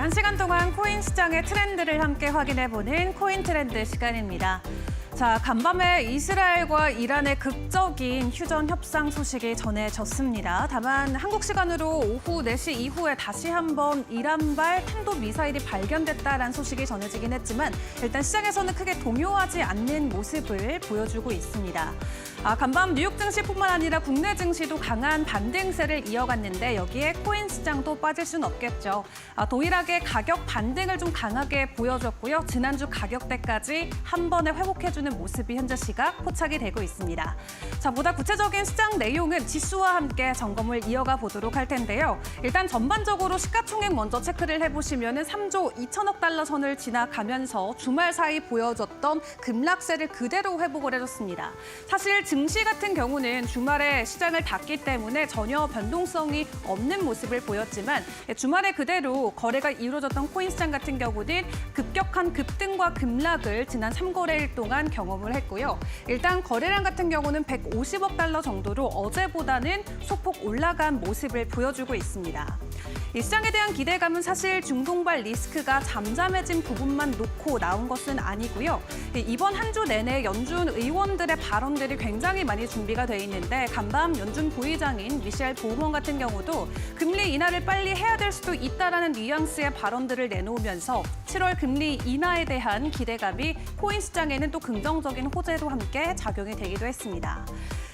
1시간 동안 코인 시장의 트렌드를 함께 확인해보는 코인 트렌드 시간입니다. 자, 간밤에 이스라엘과 이란의 극적인 휴전 협상 소식이 전해졌습니다. 다만 한국 시간으로 오후 4시 이후에 다시 한번 이란발 탄도미사일이 발견됐다라는 소식이 전해지긴 했지만 일단 시장에서는 크게 동요하지 않는 모습을 보여주고 있습니다. 간밤 뉴욕 증시뿐만 아니라 국내 증시도 강한 반등세를 이어갔는데 여기에 코인 시장도 빠질 수는 없겠죠. 동일하게 가격 반등을 좀 강하게 보여줬고요. 지난주 가격대까지 한 번에 회복해주는 모습이 현재 시각 포착이 되고 있습니다. 자, 보다 구체적인 시장 내용은 지수와 함께 점검을 이어가 보도록 할 텐데요. 일단 전반적으로 시가총액 먼저 체크를 해보시면 3조 2천억 달러 선을 지나가면서 주말 사이 보여줬던 급락세를 그대로 회복을 해줬습니다. 사실 증시 같은 경우는 주말에 시장을 닫기 때문에 전혀 변동성이 없는 모습을 보였지만 주말에 그대로 거래가 이루어졌던 코인 시장 같은 경우는 급격한 급등과 급락을 지난 3거래일 동안 경험을 했고요. 일단 거래량 같은 경우는 150억 달러 정도로 어제보다는 소폭 올라간 모습을 보여주고 있습니다. 이 시장에 대한 기대감은 사실 중동발 리스크가 잠잠해진 부분만 놓고 나온 것은 아니고요. 이번 한 주 내내 연준 의원들의 발언들이 굉장히 많이 준비가 돼 있는데 간밤 연준 부의장인 미셸 보먼 같은 경우도 금리 인하를 빨리 해야 될 수도 있다라는 뉘앙스의 발언들을 내놓으면서 7월 금리 인하에 대한 기대감이 코인 시장에는 또 긍정적인 호재로 함께 작용이 되기도 했습니다.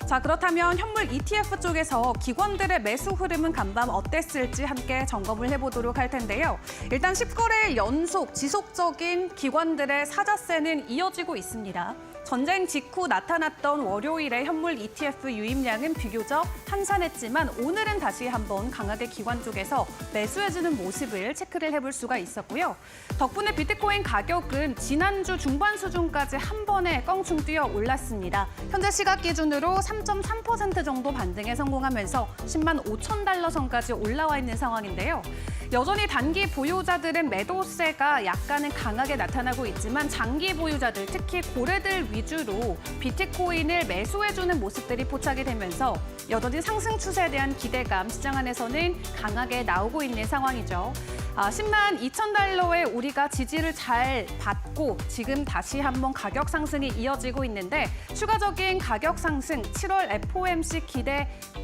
자, 그렇다면 현물 ETF 쪽에서 기관들의 매수 흐름은 간밤 어땠을지 함께 점검을 해보도록 할 텐데요. 일단 10거래일 연속 지속적인 기관들의 사자세는 이어지고 있습니다. 전쟁 직후 나타났던 월요일의 현물 ETF 유입량은 비교적 한산했지만 오늘은 다시 한번 강하게 기관 쪽에서 매수해주는 모습을 체크를 해볼 수가 있었고요. 덕분에 비트코인 가격은 지난주 중반 수준까지 한 번에 껑충 뛰어 올랐습니다. 현재 시각 기준으로 3.3% 정도 반등에 성공하면서 10만 5천 달러 선까지 올라와 있는 상황인데요. 여전히 단기 보유자들은 매도세가 약간은 강하게 나타나고 있지만 장기 보유자들, 특히 고래들 위주로 비트코인을 매수해주는 모습들이 포착이 되면서 여전히 상승 추세에 대한 기대감 시장 안에서는 강하게 나오고 있는 상황이죠. 10만 2천 달러에 우리가 지지를 잘 받고 지금 다시 한번 가격 상승이 이어지고 있는데 추가적인 가격 상승, 7월 FOMC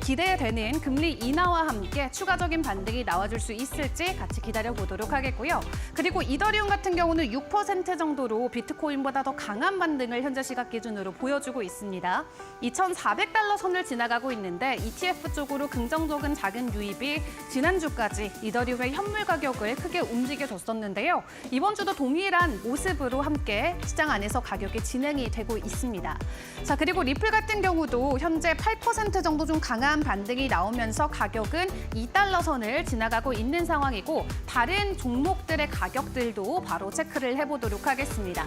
기대되는 금리 인하와 함께 추가적인 반등이 나와줄 수 있을지 같이 기다려보도록 하겠고요. 그리고 이더리움 같은 경우는 6% 정도로 비트코인보다 더 강한 반등을 현재 시각 기준으로 보여주고 있습니다. 2,400달러 선을 지나가고 있는데 ETF 쪽으로 긍정적인 작은 유입이 지난주까지 이더리움의 현물 가격을 크게 움직여줬었는데요. 이번 주도 동일한 모습으로 함께 시장 안에서 가격이 진행이 되고 있습니다. 자, 그리고 리플 같은 경우도 현재 8% 정도 좀 강한 반등이 나오면서 가격은 2달러 선을 지나가고 있는 상황이고 다른 종목들의 가격들도 바로 체크를 해보도록 하겠습니다.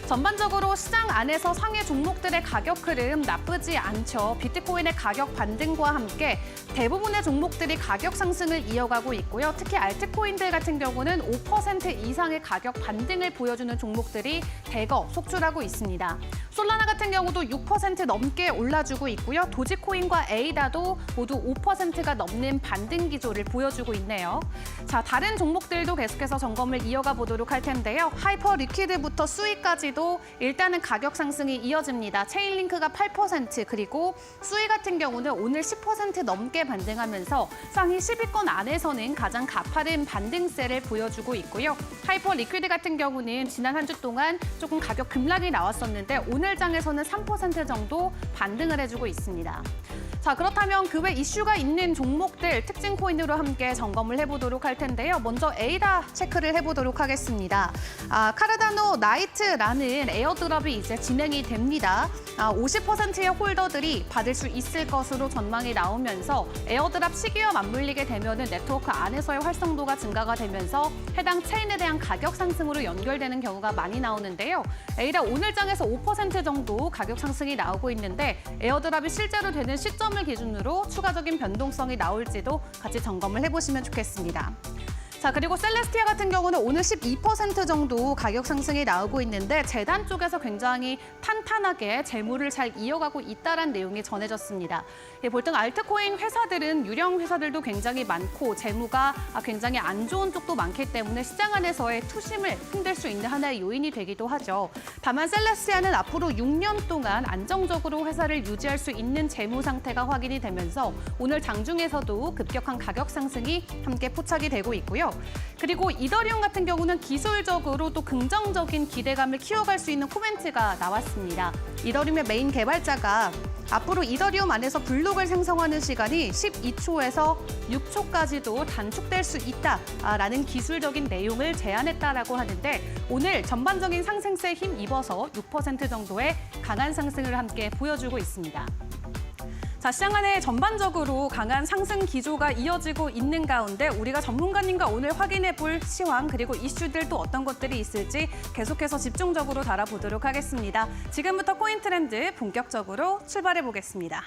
전반적으로 시장 안에서 상해 종목들의 가격 흐름 나쁘지 않죠. 비트코인의 가격 반등과 함께 대부분의 종목들이 가격 상승을 이어가고 있고요. 특히 알트코인들 같은 경우는 5% 이상의 가격 반등을 보여주는 종목들이 대거 속출하고 있습니다. 솔라나 같은 경우도 6% 넘게 올라주고 있고요. 도지코인과 에이다도 모두 5%가 넘는 반등 기조를 보여주고 있네요. 자, 다른 종목들도 계속해서 점검을 이어가 보도록 할 텐데요. 하이퍼 리퀴드부터 수익까지도 일단은 가격 상승이 이어집니다. 체인링크가 8% 그리고 수익 같은 경우는 오늘 10% 넘게 반등하면서 상위 10위권 안에서는 가장 가파른 반등세를 보여주고 있고요. 하이퍼 리퀴드 같은 경우는 지난 한 주 동안 조금 가격 급락이 나왔었는데 오늘 장에서는 3% 정도 반등을 해주고 있습니다. 자, 그렇다면 그 외 이슈가 있는 종목들 특징 코인으로 함께 점검을 해보도록 할 텐데요. 먼저 에이다 체크를 해보도록 하겠습니다. 카르다노 나이트라는 에어드롭이 이제 진행이 됩니다. 50%의 홀더들이 받을 수 있을 것으로 전망이 나오면서 에어드롭 시기와 맞물리게 되면 네트워크 안에서의 활성도가 증가가 되면서 해당 체인에 대한 가격 상승으로 연결되는 경우가 많이 나오는데요. 에이다 오늘 장에서 5% 정도 가격 상승이 나오고 있는데 에어드롭이 실제로 되는 시점을 기준으로 추가적인 변동성이 나올지도 같이 점검을 해보시면 좋겠습니다. 자, 그리고 셀레스티아 같은 경우는 오늘 12% 정도 가격 상승이 나오고 있는데 재단 쪽에서 굉장히 탄탄하게 재무를 잘 이어가고 있다는 내용이 전해졌습니다. 볼등 알트코인 회사들은 유령 회사들도 굉장히 많고 재무가 굉장히 안 좋은 쪽도 많기 때문에 시장 안에서의 투심을 흔들 수 있는 하나의 요인이 되기도 하죠. 다만 셀레스티아는 앞으로 6년 동안 안정적으로 회사를 유지할 수 있는 재무 상태가 확인이 되면서 오늘 장중에서도 급격한 가격 상승이 함께 포착이 되고 있고요. 그리고 이더리움 같은 경우는 기술적으로 또 긍정적인 기대감을 키워갈 수 있는 코멘트가 나왔습니다. 이더리움의 메인 개발자가 앞으로 이더리움 안에서 블록을 생성하는 시간이 12초에서 6초까지도 단축될 수 있다라는 기술적인 내용을 제안했다라고 하는데 오늘 전반적인 상승세에 힘입어서 6% 정도의 강한 상승을 함께 보여주고 있습니다. 자, 시장 안에 전반적으로 강한 상승 기조가 이어지고 있는 가운데 우리가 전문가님과 오늘 확인해 볼 시황 그리고 이슈들 또 어떤 것들이 있을지 계속해서 집중적으로 다뤄보도록 하겠습니다. 지금부터 코인 트렌드 본격적으로 출발해 보겠습니다.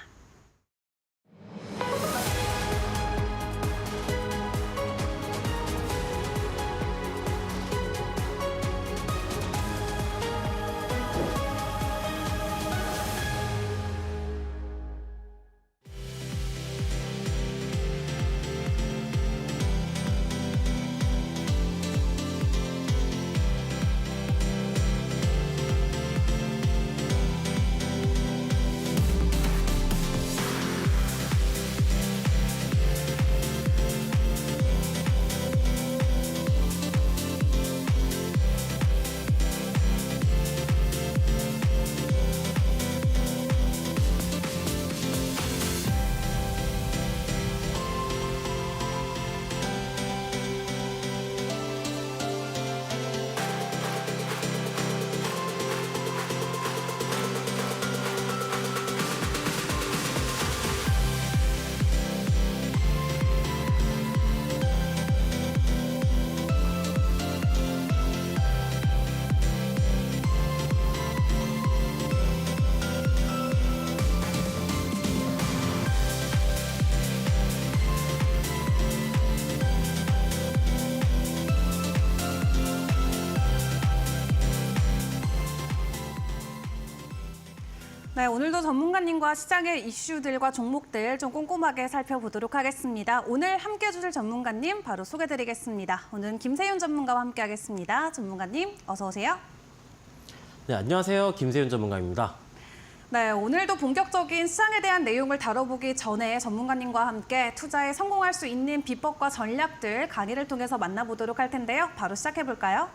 네, 오늘도 전문가님과 시장의 이슈들과 종목들 좀 꼼꼼하게 살펴보도록 하겠습니다. 오늘 함께해 주실 전문가님 바로 소개드리겠습니다. 오늘은 김세윤 전문가와 함께하겠습니다. 전문가님 어서 오세요. 네, 안녕하세요. 김세윤 전문가입니다. 네, 오늘도 본격적인 시장에 대한 내용을 다뤄보기 전에 전문가님과 함께 투자에 성공할 수 있는 비법과 전략들 강의를 통해서 만나보도록 할 텐데요. 바로 시작해볼까요?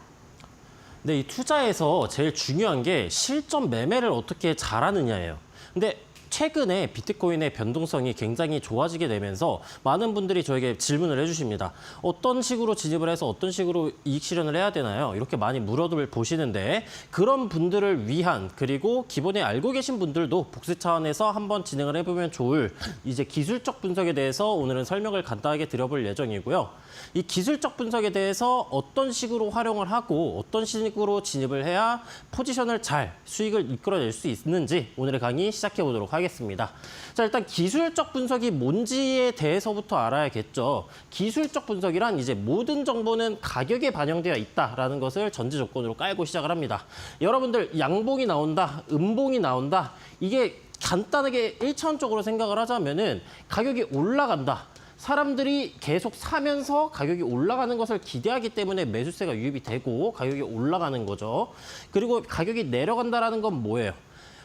네, 이 투자에서 제일 중요한 게 실전 매매를 어떻게 잘하느냐예요. 근데 최근에 비트코인의 변동성이 굉장히 좋아지게 되면서 많은 분들이 저에게 질문을 해주십니다. 어떤 식으로 진입을 해서 어떤 식으로 이익 실현을 해야 되나요? 이렇게 많이 물어보시는데 그런 분들을 위한 그리고 기본에 알고 계신 분들도 복습 차원에서 한번 진행을 해보면 좋을 이제 기술적 분석에 대해서 오늘은 설명을 간단하게 드려볼 예정이고요. 이 기술적 분석에 대해서 어떤 식으로 활용을 하고 어떤 식으로 진입을 해야 포지션을 잘 수익을 이끌어낼 수 있는지 오늘의 강의 시작해 보도록 하겠습니다. 자, 일단 기술적 분석이 뭔지에 대해서부터 알아야겠죠. 기술적 분석이란 이제 모든 정보는 가격에 반영되어 있다라는 것을 전제 조건으로 깔고 시작을 합니다. 여러분들 양봉이 나온다, 음봉이 나온다. 이게 간단하게 1차원적으로 생각을 하자면은 가격이 올라간다. 사람들이 계속 사면서 가격이 올라가는 것을 기대하기 때문에 매수세가 유입이 되고 가격이 올라가는 거죠. 그리고 가격이 내려간다는 건 뭐예요?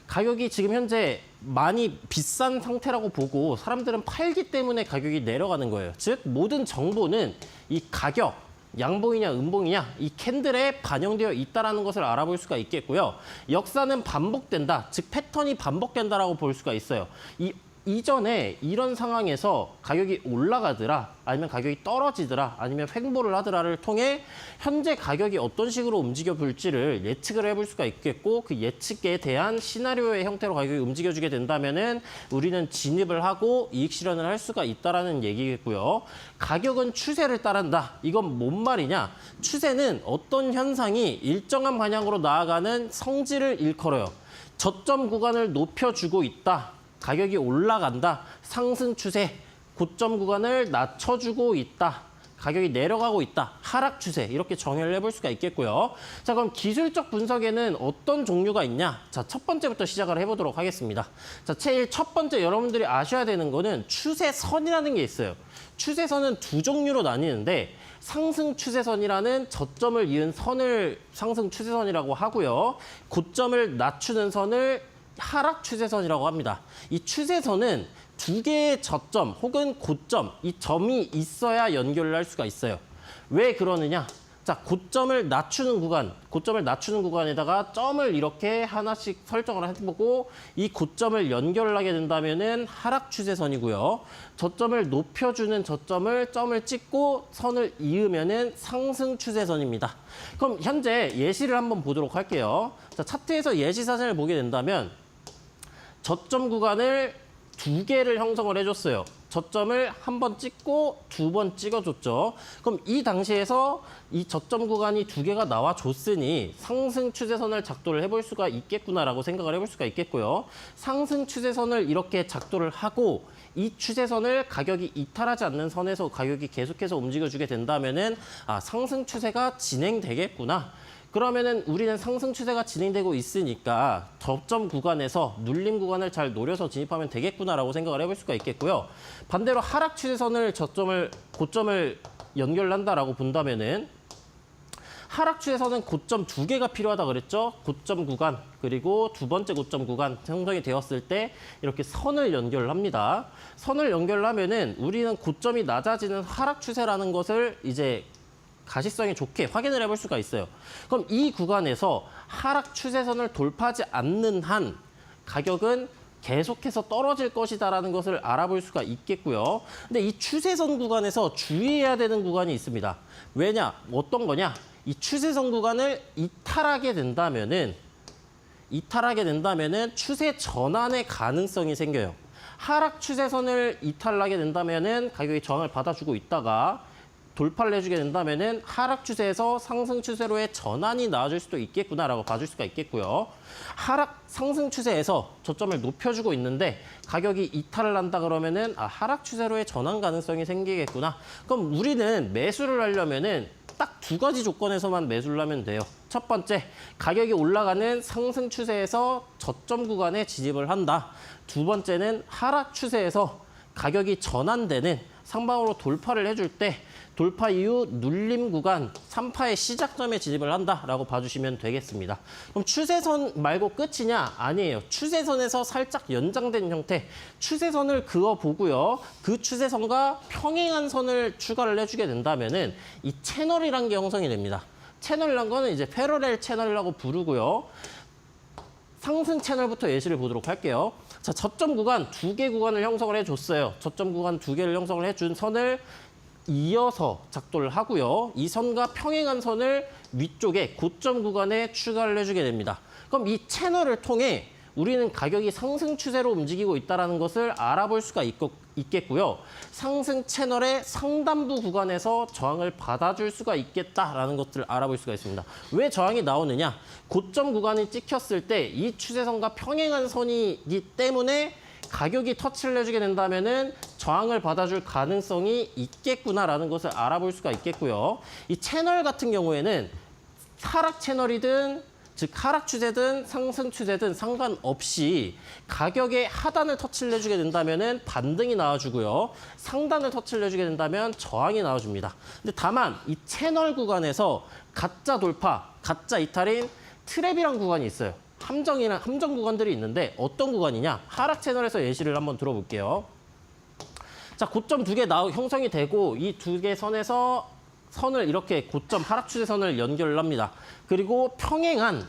가격이 지금 현재 많이 비싼 상태라고 보고 사람들은 팔기 때문에 가격이 내려가는 거예요. 즉 모든 정보는 이 가격, 양봉이냐 음봉이냐 이 캔들에 반영되어 있다는 것을 알아볼 수가 있겠고요. 역사는 반복된다, 즉 패턴이 반복된다라고 볼 수가 있어요. 이전에 이런 상황에서 가격이 올라가더라, 아니면 가격이 떨어지더라, 아니면 횡보를 하더라를 통해 현재 가격이 어떤 식으로 움직여 볼지를 예측을 해볼 수가 있겠고 그 예측에 대한 시나리오의 형태로 가격이 움직여주게 된다면은 우리는 진입을 하고 이익 실현을 할 수가 있다라는 얘기겠고요. 가격은 추세를 따른다. 이건 뭔 말이냐? 추세는 어떤 현상이 일정한 방향으로 나아가는 성질을 일컬어요. 저점 구간을 높여주고 있다. 가격이 올라간다. 상승 추세, 고점 구간을 낮춰주고 있다. 가격이 내려가고 있다. 하락 추세 이렇게 정의를 해볼 수가 있겠고요. 자, 그럼 기술적 분석에는 어떤 종류가 있냐? 자, 첫 번째부터 시작을 해보도록 하겠습니다. 자, 제일 첫 번째 여러분들이 아셔야 되는 거는 추세선이라는 게 있어요. 추세선은 두 종류로 나뉘는데 상승 추세선이라는 저점을 이은 선을 상승 추세선이라고 하고요. 고점을 낮추는 선을 하락 추세선이라고 합니다. 이 추세선은 두 개의 저점 혹은 고점, 이 점이 있어야 연결을 할 수가 있어요. 왜 그러느냐? 자, 고점을 낮추는 구간에다가 점을 이렇게 하나씩 설정을 해보고 이 고점을 연결을 하게 된다면은 하락 추세선이고요. 저점을 높여주는 점을 찍고 선을 이으면은 상승 추세선입니다. 그럼 현재 예시를 한번 보도록 할게요. 자, 차트에서 예시 사진을 보게 된다면 저점 구간을 두 개를 형성을 해줬어요. 저점을 한 번 찍고 두 번 찍어줬죠. 그럼 이 당시에서 이 저점 구간이 두 개가 나와줬으니 상승 추세선을 작도를 해볼 수가 있겠구나라고 생각을 해볼 수가 있겠고요. 상승 추세선을 이렇게 작도를 하고 이 추세선을 가격이 이탈하지 않는 선에서 가격이 계속해서 움직여주게 된다면은 상승 추세가 진행되겠구나. 그러면은 우리는 상승 추세가 진행되고 있으니까 저점 구간에서 눌림 구간을 잘 노려서 진입하면 되겠구나라고 생각을 해볼 수가 있겠고요. 반대로 하락 추세선을 고점을 연결한다라고 본다면은 하락 추세선은 고점 두 개가 필요하다 그랬죠. 고점 구간 그리고 두 번째 고점 구간 형성이 되었을 때 이렇게 선을 연결합니다. 선을 연결하면은 우리는 고점이 낮아지는 하락 추세라는 것을 이제 가시성이 좋게 확인을 해볼 수가 있어요. 그럼 이 구간에서 하락 추세선을 돌파하지 않는 한 가격은 계속해서 떨어질 것이다라는 것을 알아볼 수가 있겠고요. 근데 이 추세선 구간에서 주의해야 되는 구간이 있습니다. 왜냐? 어떤 거냐? 이 추세선 구간을 이탈하게 된다면은 추세 전환의 가능성이 생겨요. 하락 추세선을 이탈하게 된다면은 가격이 저항을 받아주고 있다가 돌파를 해주게 된다면은 하락 추세에서 상승 추세로의 전환이 나와줄 수도 있겠구나라고 봐줄 수가 있겠고요. 상승 추세에서 저점을 높여주고 있는데 가격이 이탈을 한다 그러면은 하락 추세로의 전환 가능성이 생기겠구나. 그럼 우리는 매수를 하려면은 딱 두 가지 조건에서만 매수를 하면 돼요. 첫 번째, 가격이 올라가는 상승 추세에서 저점 구간에 진입을 한다. 두 번째는 하락 추세에서 가격이 전환되는 상방으로 돌파를 해줄 때 돌파 이후 눌림 구간 3파의 시작점에 진입을 한다라고 봐주시면 되겠습니다. 그럼 추세선 말고 끝이냐? 아니에요. 추세선에서 살짝 연장된 형태, 추세선을 그어보고요. 그 추세선과 평행한 선을 추가를 해주게 된다면은 이 채널이란 게 형성이 됩니다. 채널이란 거는 이제 패러렐 채널이라고 부르고요. 상승 채널부터 예시를 보도록 할게요. 자, 저점 구간 두 개 구간을 형성을 해줬어요. 저점 구간 두 개를 형성을 해준 선을 이어서 작도를 하고요. 이 선과 평행한 선을 위쪽에 고점 구간에 추가를 해주게 됩니다. 그럼 이 채널을 통해 우리는 가격이 상승 추세로 움직이고 있다는 것을 알아볼 수가 있겠고요. 상승 채널의 상단부 구간에서 저항을 받아줄 수가 있겠다라는 것들을 알아볼 수가 있습니다. 왜 저항이 나오느냐? 고점 구간이 찍혔을 때 이 추세선과 평행한 선이기 때문에 가격이 터치를 해주게 된다면은 저항을 받아줄 가능성이 있겠구나라는 것을 알아볼 수가 있겠고요. 이 채널 같은 경우에는 하락 채널이든 즉 하락 추세든 상승 추세든 상관없이 가격의 하단을 터치를 해주게 된다면은 반등이 나와주고요. 상단을 터치를 해주게 된다면 저항이 나와줍니다. 근데 다만 이 채널 구간에서 가짜 돌파, 가짜 이탈인 트랩이란 구간이 있어요. 함정 구간들이 있는데 어떤 구간이냐? 하락 채널에서 예시를 한번 들어볼게요. 자, 고점 두 개 형성이 되고 이 두 개 선에서 선을 이렇게 고점 하락 추세선을 연결을 합니다. 그리고 평행한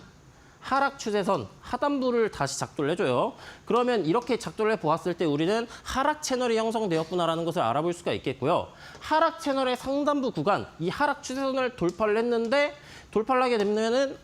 하락 추세선 하단부를 다시 작도를 해줘요. 그러면 이렇게 작도를 해보았을 때 우리는 하락 채널이 형성되었구나라는 것을 알아볼 수가 있겠고요. 하락 채널의 상단부 구간, 이 하락 추세선을 돌파를 했는데 돌파를 하게 되면은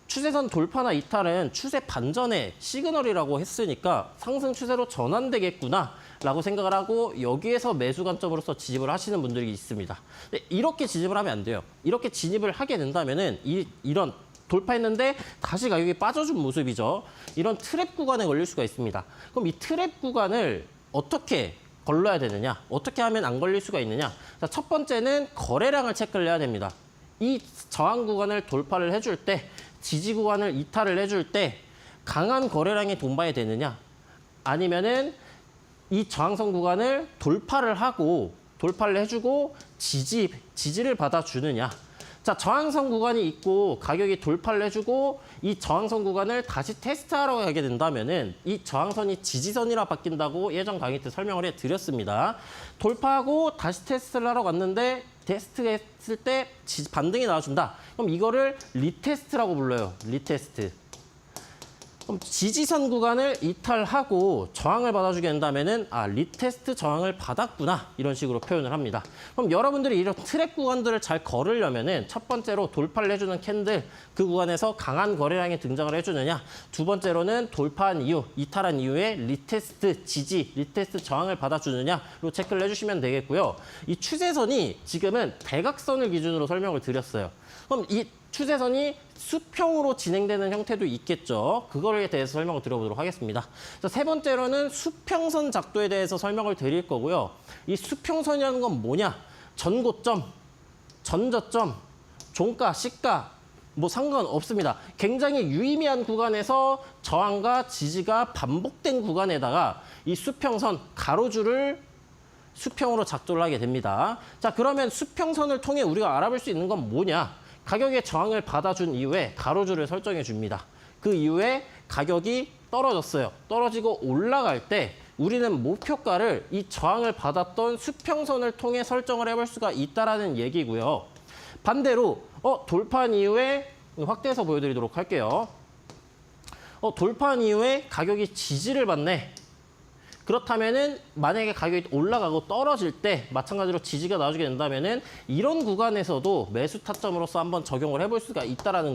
추세선 돌파나 이탈은 추세 반전의 시그널이라고 했으니까 상승 추세로 전환되겠구나라고 생각을 하고 여기에서 매수 관점으로서 진입을 하시는 분들이 있습니다. 근데 이렇게 진입을 하면 안 돼요. 이렇게 진입을 하게 된다면은 이런 돌파했는데 다시 가격이 빠져준 모습이죠. 이런 트랩 구간에 걸릴 수가 있습니다. 그럼 이 트랩 구간을 어떻게 걸러야 되느냐? 어떻게 하면 안 걸릴 수가 있느냐? 자, 첫 번째는 거래량을 체크를 해야 됩니다. 이 저항 구간을 돌파를 해줄 때, 지지 구간을 이탈을 해줄 때 강한 거래량이 동반이 되느냐? 아니면은 이 저항선 구간을 돌파를 해주고 지지를 받아주느냐? 자, 저항선 구간이 있고 가격이 돌파를 해주고 이 저항선 구간을 다시 테스트하러 가게 된다면은 이 저항선이 지지선이라 바뀐다고 예전 강의 때 설명을 해드렸습니다. 돌파하고 다시 테스트를 하러 갔는데 테스트했을 때 반등이 나와준다. 그럼 이거를 리테스트라고 불러요. 리테스트. 그럼 지지선 구간을 이탈하고 저항을 받아주게 된다면은 리테스트 저항을 받았구나 이런 식으로 표현을 합니다. 그럼 여러분들이 이런 트랩 구간들을 잘 걸으려면은 첫 번째로 돌파를 해주는 캔들 그 구간에서 강한 거래량이 등장을 해주느냐, 두 번째로는 돌파한 이후 이탈한 이후에 리테스트 지지, 리테스트 저항을 받아주느냐로 체크를 해주시면 되겠고요. 이 추세선이 지금은 대각선을 기준으로 설명을 드렸어요. 그럼 이 추세선이 수평으로 진행되는 형태도 있겠죠. 그거에 대해서 설명을 드려보도록 하겠습니다. 자, 세 번째로는 수평선 작도에 대해서 설명을 드릴 거고요. 이 수평선이라는 건 뭐냐? 전고점, 전저점, 종가, 시가 뭐 상관없습니다. 굉장히 유의미한 구간에서 저항과 지지가 반복된 구간에다가 이 수평선, 가로줄을 수평으로 작도를 하게 됩니다. 자, 그러면 수평선을 통해 우리가 알아볼 수 있는 건 뭐냐? 가격의 저항을 받아준 이후에 가로줄을 설정해 줍니다. 그 이후에 가격이 떨어졌어요. 떨어지고 올라갈 때 우리는 목표가를 이 저항을 받았던 수평선을 통해 설정을 해볼 수가 있다는 얘기고요. 반대로 돌파한 이후에 확대해서 보여드리도록 할게요. 돌파한 이후에 가격이 지지를 받네. 그렇다면은 만약에 가격이 올라가고 떨어질 때 마찬가지로 지지가 나와주게 된다면은 이런 구간에서도 매수 타점으로서 한번 적용을 해볼 수가 있다라는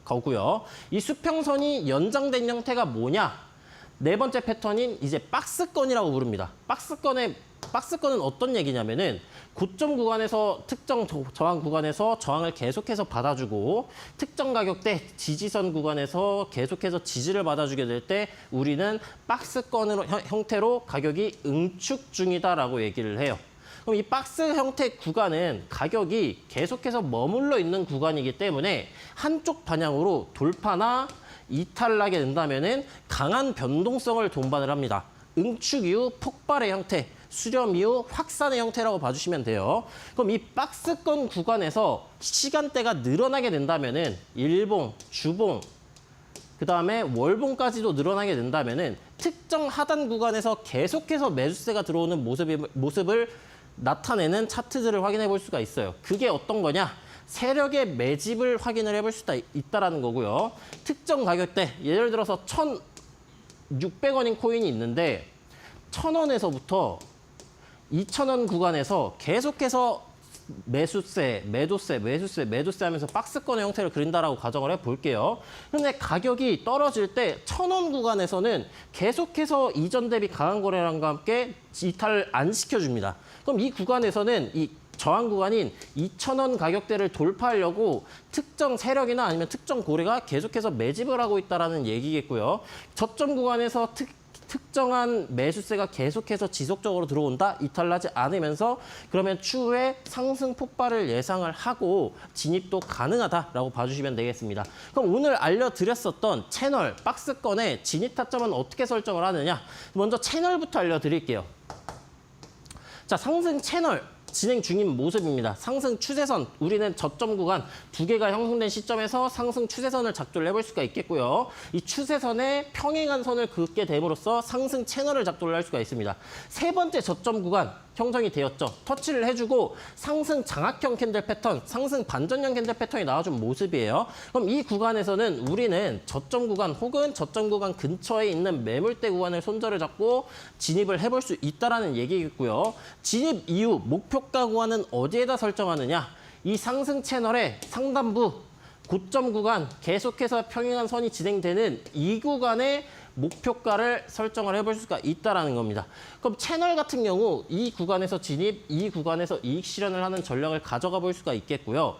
거고요. 이 수평선이 연장된 형태가 뭐냐? 네 번째 패턴인 이제 박스권이라고 부릅니다. 박스권은 어떤 얘기냐면은 고점 구간에서 특정 저항 구간에서 저항을 계속해서 받아주고 특정 가격대 지지선 구간에서 계속해서 지지를 받아주게 될 때 우리는 박스권 형태로 가격이 응축 중이다라고 얘기를 해요. 그럼 이 박스 형태 구간은 가격이 계속해서 머물러 있는 구간이기 때문에 한쪽 방향으로 돌파나 이탈을 하게 된다면은 강한 변동성을 동반을 합니다. 응축 이후 폭발의 형태, 수렴 이후 확산의 형태라고 봐주시면 돼요. 그럼 이 박스권 구간에서 시간대가 늘어나게 된다면은 일봉, 주봉, 그 다음에 월봉까지도 늘어나게 된다면은 특정 하단 구간에서 계속해서 매수세가 들어오는 모습을 나타내는 차트들을 확인해 볼 수가 있어요. 그게 어떤 거냐? 세력의 매집을 확인을 해볼 수가 있다는 거고요. 특정 가격대, 예를 들어서 1,600원인 코인이 있는데 1,000원에서부터 2,000원 구간에서 계속해서 매수세, 매도세, 매수세, 매도세 하면서 박스권의 형태를 그린다라고 가정을 해볼게요. 그런데 가격이 떨어질 때 1,000원 구간에서는 계속해서 이전 대비 강한 거래량과 함께 이탈을 안 시켜줍니다. 그럼 이 구간에서는 이 저항 구간인 2,000원 가격대를 돌파하려고 특정 세력이나 아니면 특정 고래가 계속해서 매집을 하고 있다는 얘기겠고요. 저점 구간에서 특정한 매수세가 계속해서 지속적으로 들어온다, 이탈하지 않으면서 그러면 추후에 상승 폭발을 예상을 하고 진입도 가능하다라고 봐주시면 되겠습니다. 그럼 오늘 알려드렸었던 채널, 박스권의 진입 타점은 어떻게 설정을 하느냐? 먼저 채널부터 알려드릴게요. 자, 상승 채널. 진행 중인 모습입니다. 상승 추세선, 우리는 저점 구간 두 개가 형성된 시점에서 상승 추세선을 작도를 해볼 수가 있겠고요. 이 추세선에 평행한 선을 긋게 됨으로써 상승 채널을 작도를 할 수가 있습니다. 세 번째 저점 구간 형성이 되었죠. 터치를 해주고 상승 장악형 캔들 패턴, 상승 반전형 캔들 패턴이 나와준 모습이에요. 그럼 이 구간에서는 우리는 저점 구간 혹은 저점 구간 근처에 있는 매물대 구간을 손절을 잡고 진입을 해볼 수 있다는 얘기겠고요. 진입 이후 목표가 구간은 어디에다 설정하느냐? 이 상승 채널의 상단부 고점 구간 계속해서 평행한 선이 진행되는 이 구간에 목표가를 설정을 해볼 수가 있다는 겁니다. 그럼 채널 같은 경우 이 구간에서 진입, 이 구간에서 이익 실현을 하는 전략을 가져가 볼 수가 있겠고요.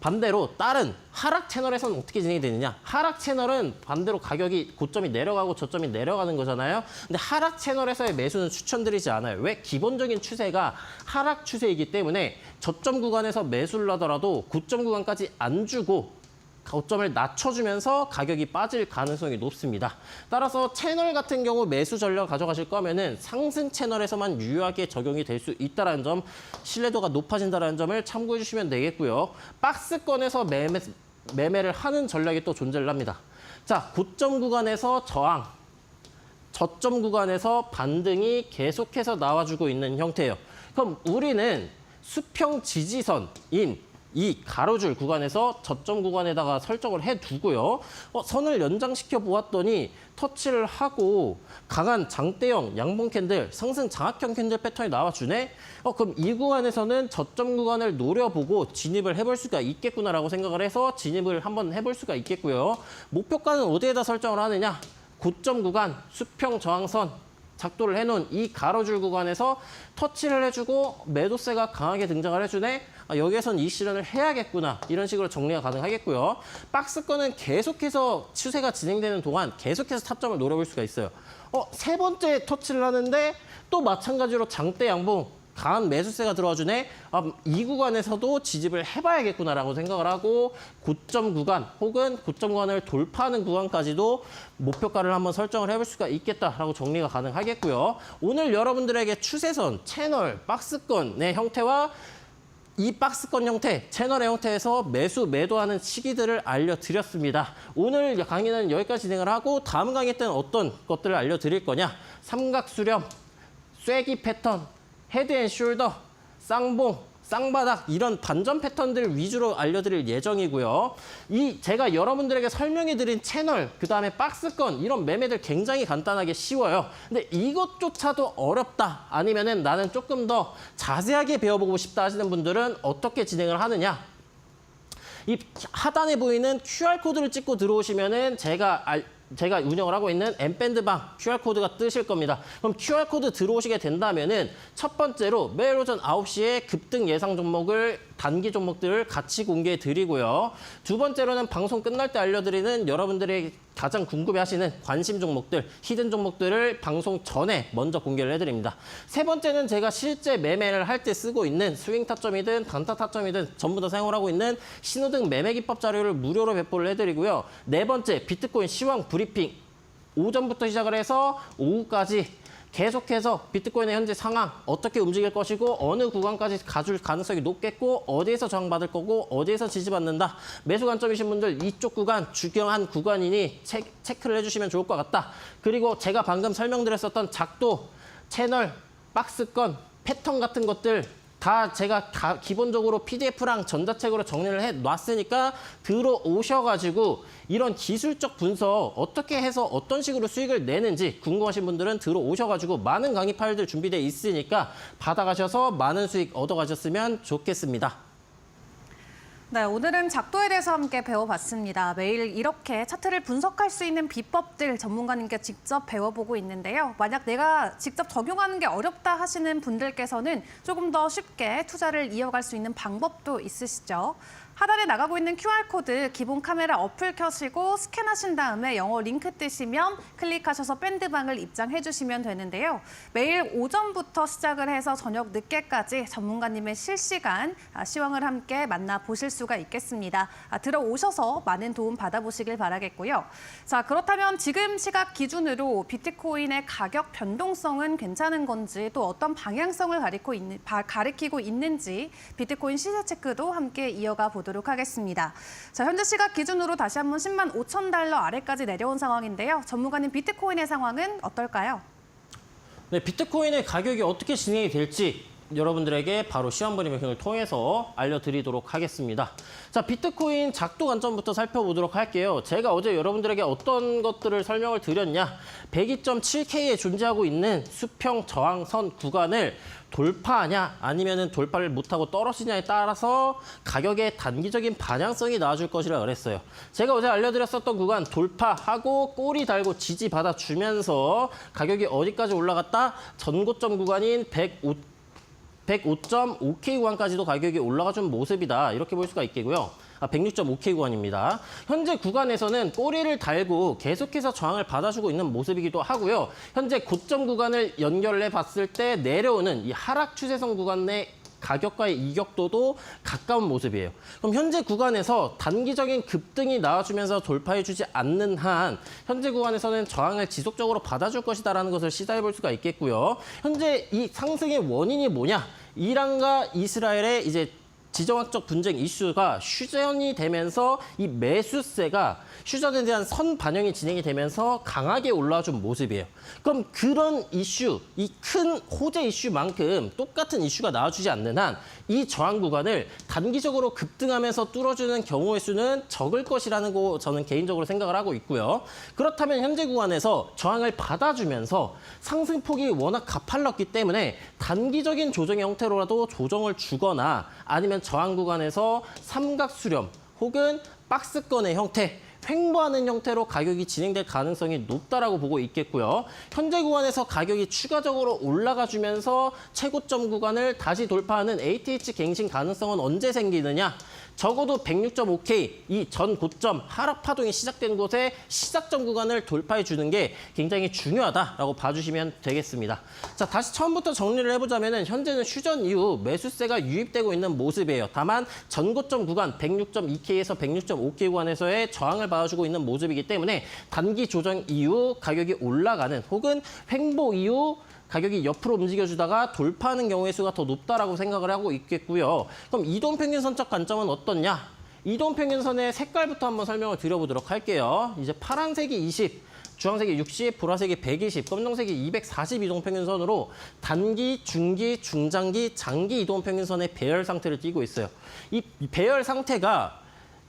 반대로 다른 하락 채널에서는 어떻게 진행이 되느냐? 하락 채널은 반대로 가격이 고점이 내려가고 저점이 내려가는 거잖아요. 근데 하락 채널에서의 매수는 추천드리지 않아요. 왜? 기본적인 추세가 하락 추세이기 때문에 저점 구간에서 매수를 하더라도 고점 구간까지 안 주고 고점을 낮춰주면서 가격이 빠질 가능성이 높습니다. 따라서 채널 같은 경우 매수 전략 가져가실 거면은 상승 채널에서만 유효하게 적용이 될 수 있다는 점, 신뢰도가 높아진다는 점을 참고해 주시면 되겠고요. 박스권에서 매매를 하는 전략이 또 존재를 합니다. 자, 고점 구간에서 저항, 저점 구간에서 반등이 계속해서 나와주고 있는 형태예요. 그럼 우리는 수평 지지선인 이 가로줄 구간에서 저점 구간에다가 설정을 해두고요. 선을 연장시켜 보았더니 터치를 하고 강한 장대형 양봉 캔들, 상승 장악형 캔들 패턴이 나와주네. 그럼 이 구간에서는 저점 구간을 노려보고 진입을 해볼 수가 있겠구나라고 생각을 해서 진입을 한번 해볼 수가 있겠고요. 목표가는 어디에다 설정을 하느냐? 고점 구간, 수평 저항선 작도를 해놓은 이 가로줄 구간에서 터치를 해주고 매도세가 강하게 등장을 해주네. 여기에선 이 실현을 해야겠구나. 이런 식으로 정리가 가능하겠고요. 박스권은 계속해서 추세가 진행되는 동안 계속해서 타점을 노려볼 수가 있어요. 세 번째 터치를 하는데 또 마찬가지로 장대 양봉, 강한 매수세가 들어와주네. 이 구간에서도 지집을 해봐야겠구나라고 생각을 하고 고점 구간 혹은 고점 구간을 돌파하는 구간까지도 목표가를 한번 설정을 해볼 수가 있겠다라고 정리가 가능하겠고요. 오늘 여러분들에게 추세선, 채널, 박스권의 형태와 이 박스권 형태, 채널의 형태에서 매수, 매도하는 시기들을 알려드렸습니다. 오늘 강의는 여기까지 진행을 하고 다음 강의 때는 어떤 것들을 알려드릴 거냐. 삼각 수렴, 쐐기 패턴, 헤드앤숄더, 쌍봉, 쌍바닥 이런 반전 패턴들 위주로 알려드릴 예정이고요. 제가 여러분들에게 설명해드린 채널, 그다음에 박스권 이런 매매들 굉장히 간단하게 쉬워요. 근데 이것조차도 어렵다 아니면은 나는 조금 더 자세하게 배워보고 싶다 하시는 분들은 어떻게 진행을 하느냐? 이 하단에 보이는 QR코드를 찍고 들어오시면은 제가 운영을 하고 있는 엠밴드방 QR코드가 뜨실 겁니다. 그럼 QR코드 들어오시게 된다면은 첫 번째로 매일 오전 9시에 급등 예상 종목을 단기 종목들을 같이 공개해 드리고요. 두 번째로는 방송 끝날 때 알려드리는 여러분들이 가장 궁금해하시는 관심 종목들, 히든 종목들을 방송 전에 먼저 공개를 해드립니다. 세 번째는 제가 실제 매매를 할 때 쓰고 있는 스윙 타점이든 단타 타점이든 전부 다 사용을 하고 있는 신호등 매매 기법 자료를 무료로 배포를 해드리고요. 네 번째, 비트코인 시황 브리핑 오전부터 시작을 해서 오후까지 계속해서 비트코인의 현재 상황, 어떻게 움직일 것이고 어느 구간까지 가줄 가능성이 높겠고 어디에서 저항받을 거고 어디에서 지지받는다. 매수 관점이신 분들 이쪽 구간 중요한 구간이니 체크를 해주시면 좋을 것 같다. 그리고 제가 방금 설명드렸었던 작도, 채널, 박스권, 패턴 같은 것들 다 제가 기본적으로 PDF랑 전자책으로 정리를 해놨으니까 들어오셔가지고 이런 기술적 분석 어떻게 해서 어떤 식으로 수익을 내는지 궁금하신 분들은 들어오셔가지고 많은 강의 파일들 준비되어 있으니까 받아가셔서 많은 수익 얻어가셨으면 좋겠습니다. 네, 오늘은 작도에 대해서 함께 배워봤습니다. 매일 이렇게 차트를 분석할 수 있는 비법들 전문가님께 직접 배워보고 있는데요. 만약 내가 직접 적용하는 게 어렵다 하시는 분들께서는 조금 더 쉽게 투자를 이어갈 수 있는 방법도 있으시죠. 하단에 나가고 있는 QR코드 기본 카메라 어플 켜시고 스캔하신 다음에 영어 링크 뜨시면 클릭하셔서 밴드방을 입장해 주시면 되는데요. 매일 오전부터 시작을 해서 저녁 늦게까지 전문가님의 실시간 시황을 함께 만나보실 수가 있겠습니다. 들어오셔서 많은 도움 받아보시길 바라겠고요. 자, 그렇다면 지금 시각 기준으로 비트코인의 가격 변동성은 괜찮은 건지 또 어떤 방향성을 가리키고 있는지 비트코인 시세 체크도 함께 이어가 보도록 하겠습니다. 자, 현재 시각 기준으로 다시 한번 10만 5천 달러 아래까지 내려온 상황인데요. 전문가님 비트코인의 상황은 어떨까요? 네, 비트코인의 가격이 어떻게 진행이 될지 여러분들에게 바로 시황 브리핑을 통해서 알려드리도록 하겠습니다. 자, 비트코인 작도 관점부터 살펴보도록 할게요. 제가 어제 여러분들에게 어떤 것들을 설명을 드렸냐. 102.7K에 존재하고 있는 수평 저항선 구간을 돌파하냐 아니면은 돌파를 못하고 떨어지냐에 따라서 가격의 단기적인 반향성이 나와줄 것이라 그랬어요. 제가 어제 알려드렸었던 구간 돌파하고 꼬리 달고 지지받아 주면서 가격이 어디까지 올라갔다? 전고점 구간인 105.5K 구간까지도 가격이 올라가 준 모습이다. 이렇게 볼 수가 있겠고요. 106.5K 구간입니다. 현재 구간에서는 꼬리를 달고 계속해서 저항을 받아주고 있는 모습이기도 하고요. 현재 고점 구간을 연결해 봤을 때 내려오는 이 하락 추세선 구간 내 가격과의 이격도도 가까운 모습이에요. 그럼 현재 구간에서 단기적인 급등이 나와주면서 돌파해주지 않는 한 현재 구간에서는 저항을 지속적으로 받아줄 것이다라는 것을 시사해볼 수가 있겠고요. 현재 이 상승의 원인이 뭐냐? 이란과 이스라엘의 이제 지정학적 분쟁 이슈가 휴전이 되면서 이 매수세가 휴전에 대한 선 반영이 진행이 되면서 강하게 올라와준 모습이에요. 그럼 그런 이슈, 이 큰 호재 이슈만큼 똑같은 이슈가 나와주지 않는 한 이 저항 구간을 단기적으로 급등하면서 뚫어주는 경우의 수는 적을 것이라는 거 저는 개인적으로 생각을 하고 있고요. 그렇다면 현재 구간에서 저항을 받아주면서 상승폭이 워낙 가팔랐기 때문에 단기적인 조정의 형태로라도 조정을 주거나 아니면 저항 구간에서 삼각 수렴 혹은 박스권의 형태, 횡보하는 형태로 가격이 진행될 가능성이 높다라고 보고 있겠고요. 현재 구간에서 가격이 추가적으로 올라가주면서 최고점 구간을 다시 돌파하는 ATH 갱신 가능성은 언제 생기느냐? 적어도 106.5K 이 전 고점 하락 파동이 시작된 곳에 시작점 구간을 돌파해 주는 게 굉장히 중요하다라고 봐주시면 되겠습니다. 자, 다시 처음부터 정리를 해보자면은 현재는 휴전 이후 매수세가 유입되고 있는 모습이에요. 다만 전 고점 구간 106.2K에서 106.5K 구간에서의 저항을 받아주고 있는 모습이기 때문에 단기 조정 이후 가격이 올라가는 혹은 횡보 이후 가격이 옆으로 움직여주다가 돌파하는 경우의 수가 더 높다라고 생각을 하고 있겠고요. 그럼 이동평균선적 관점은 어떻냐? 이동평균선의 색깔부터 한번 설명을 드려보도록 할게요. 이제 파란색이 20, 주황색이 60, 보라색이 120, 검정색이 240 이동평균선으로 단기, 중기, 중장기, 장기 이동평균선의 배열 상태를 띠고 있어요. 이 배열 상태가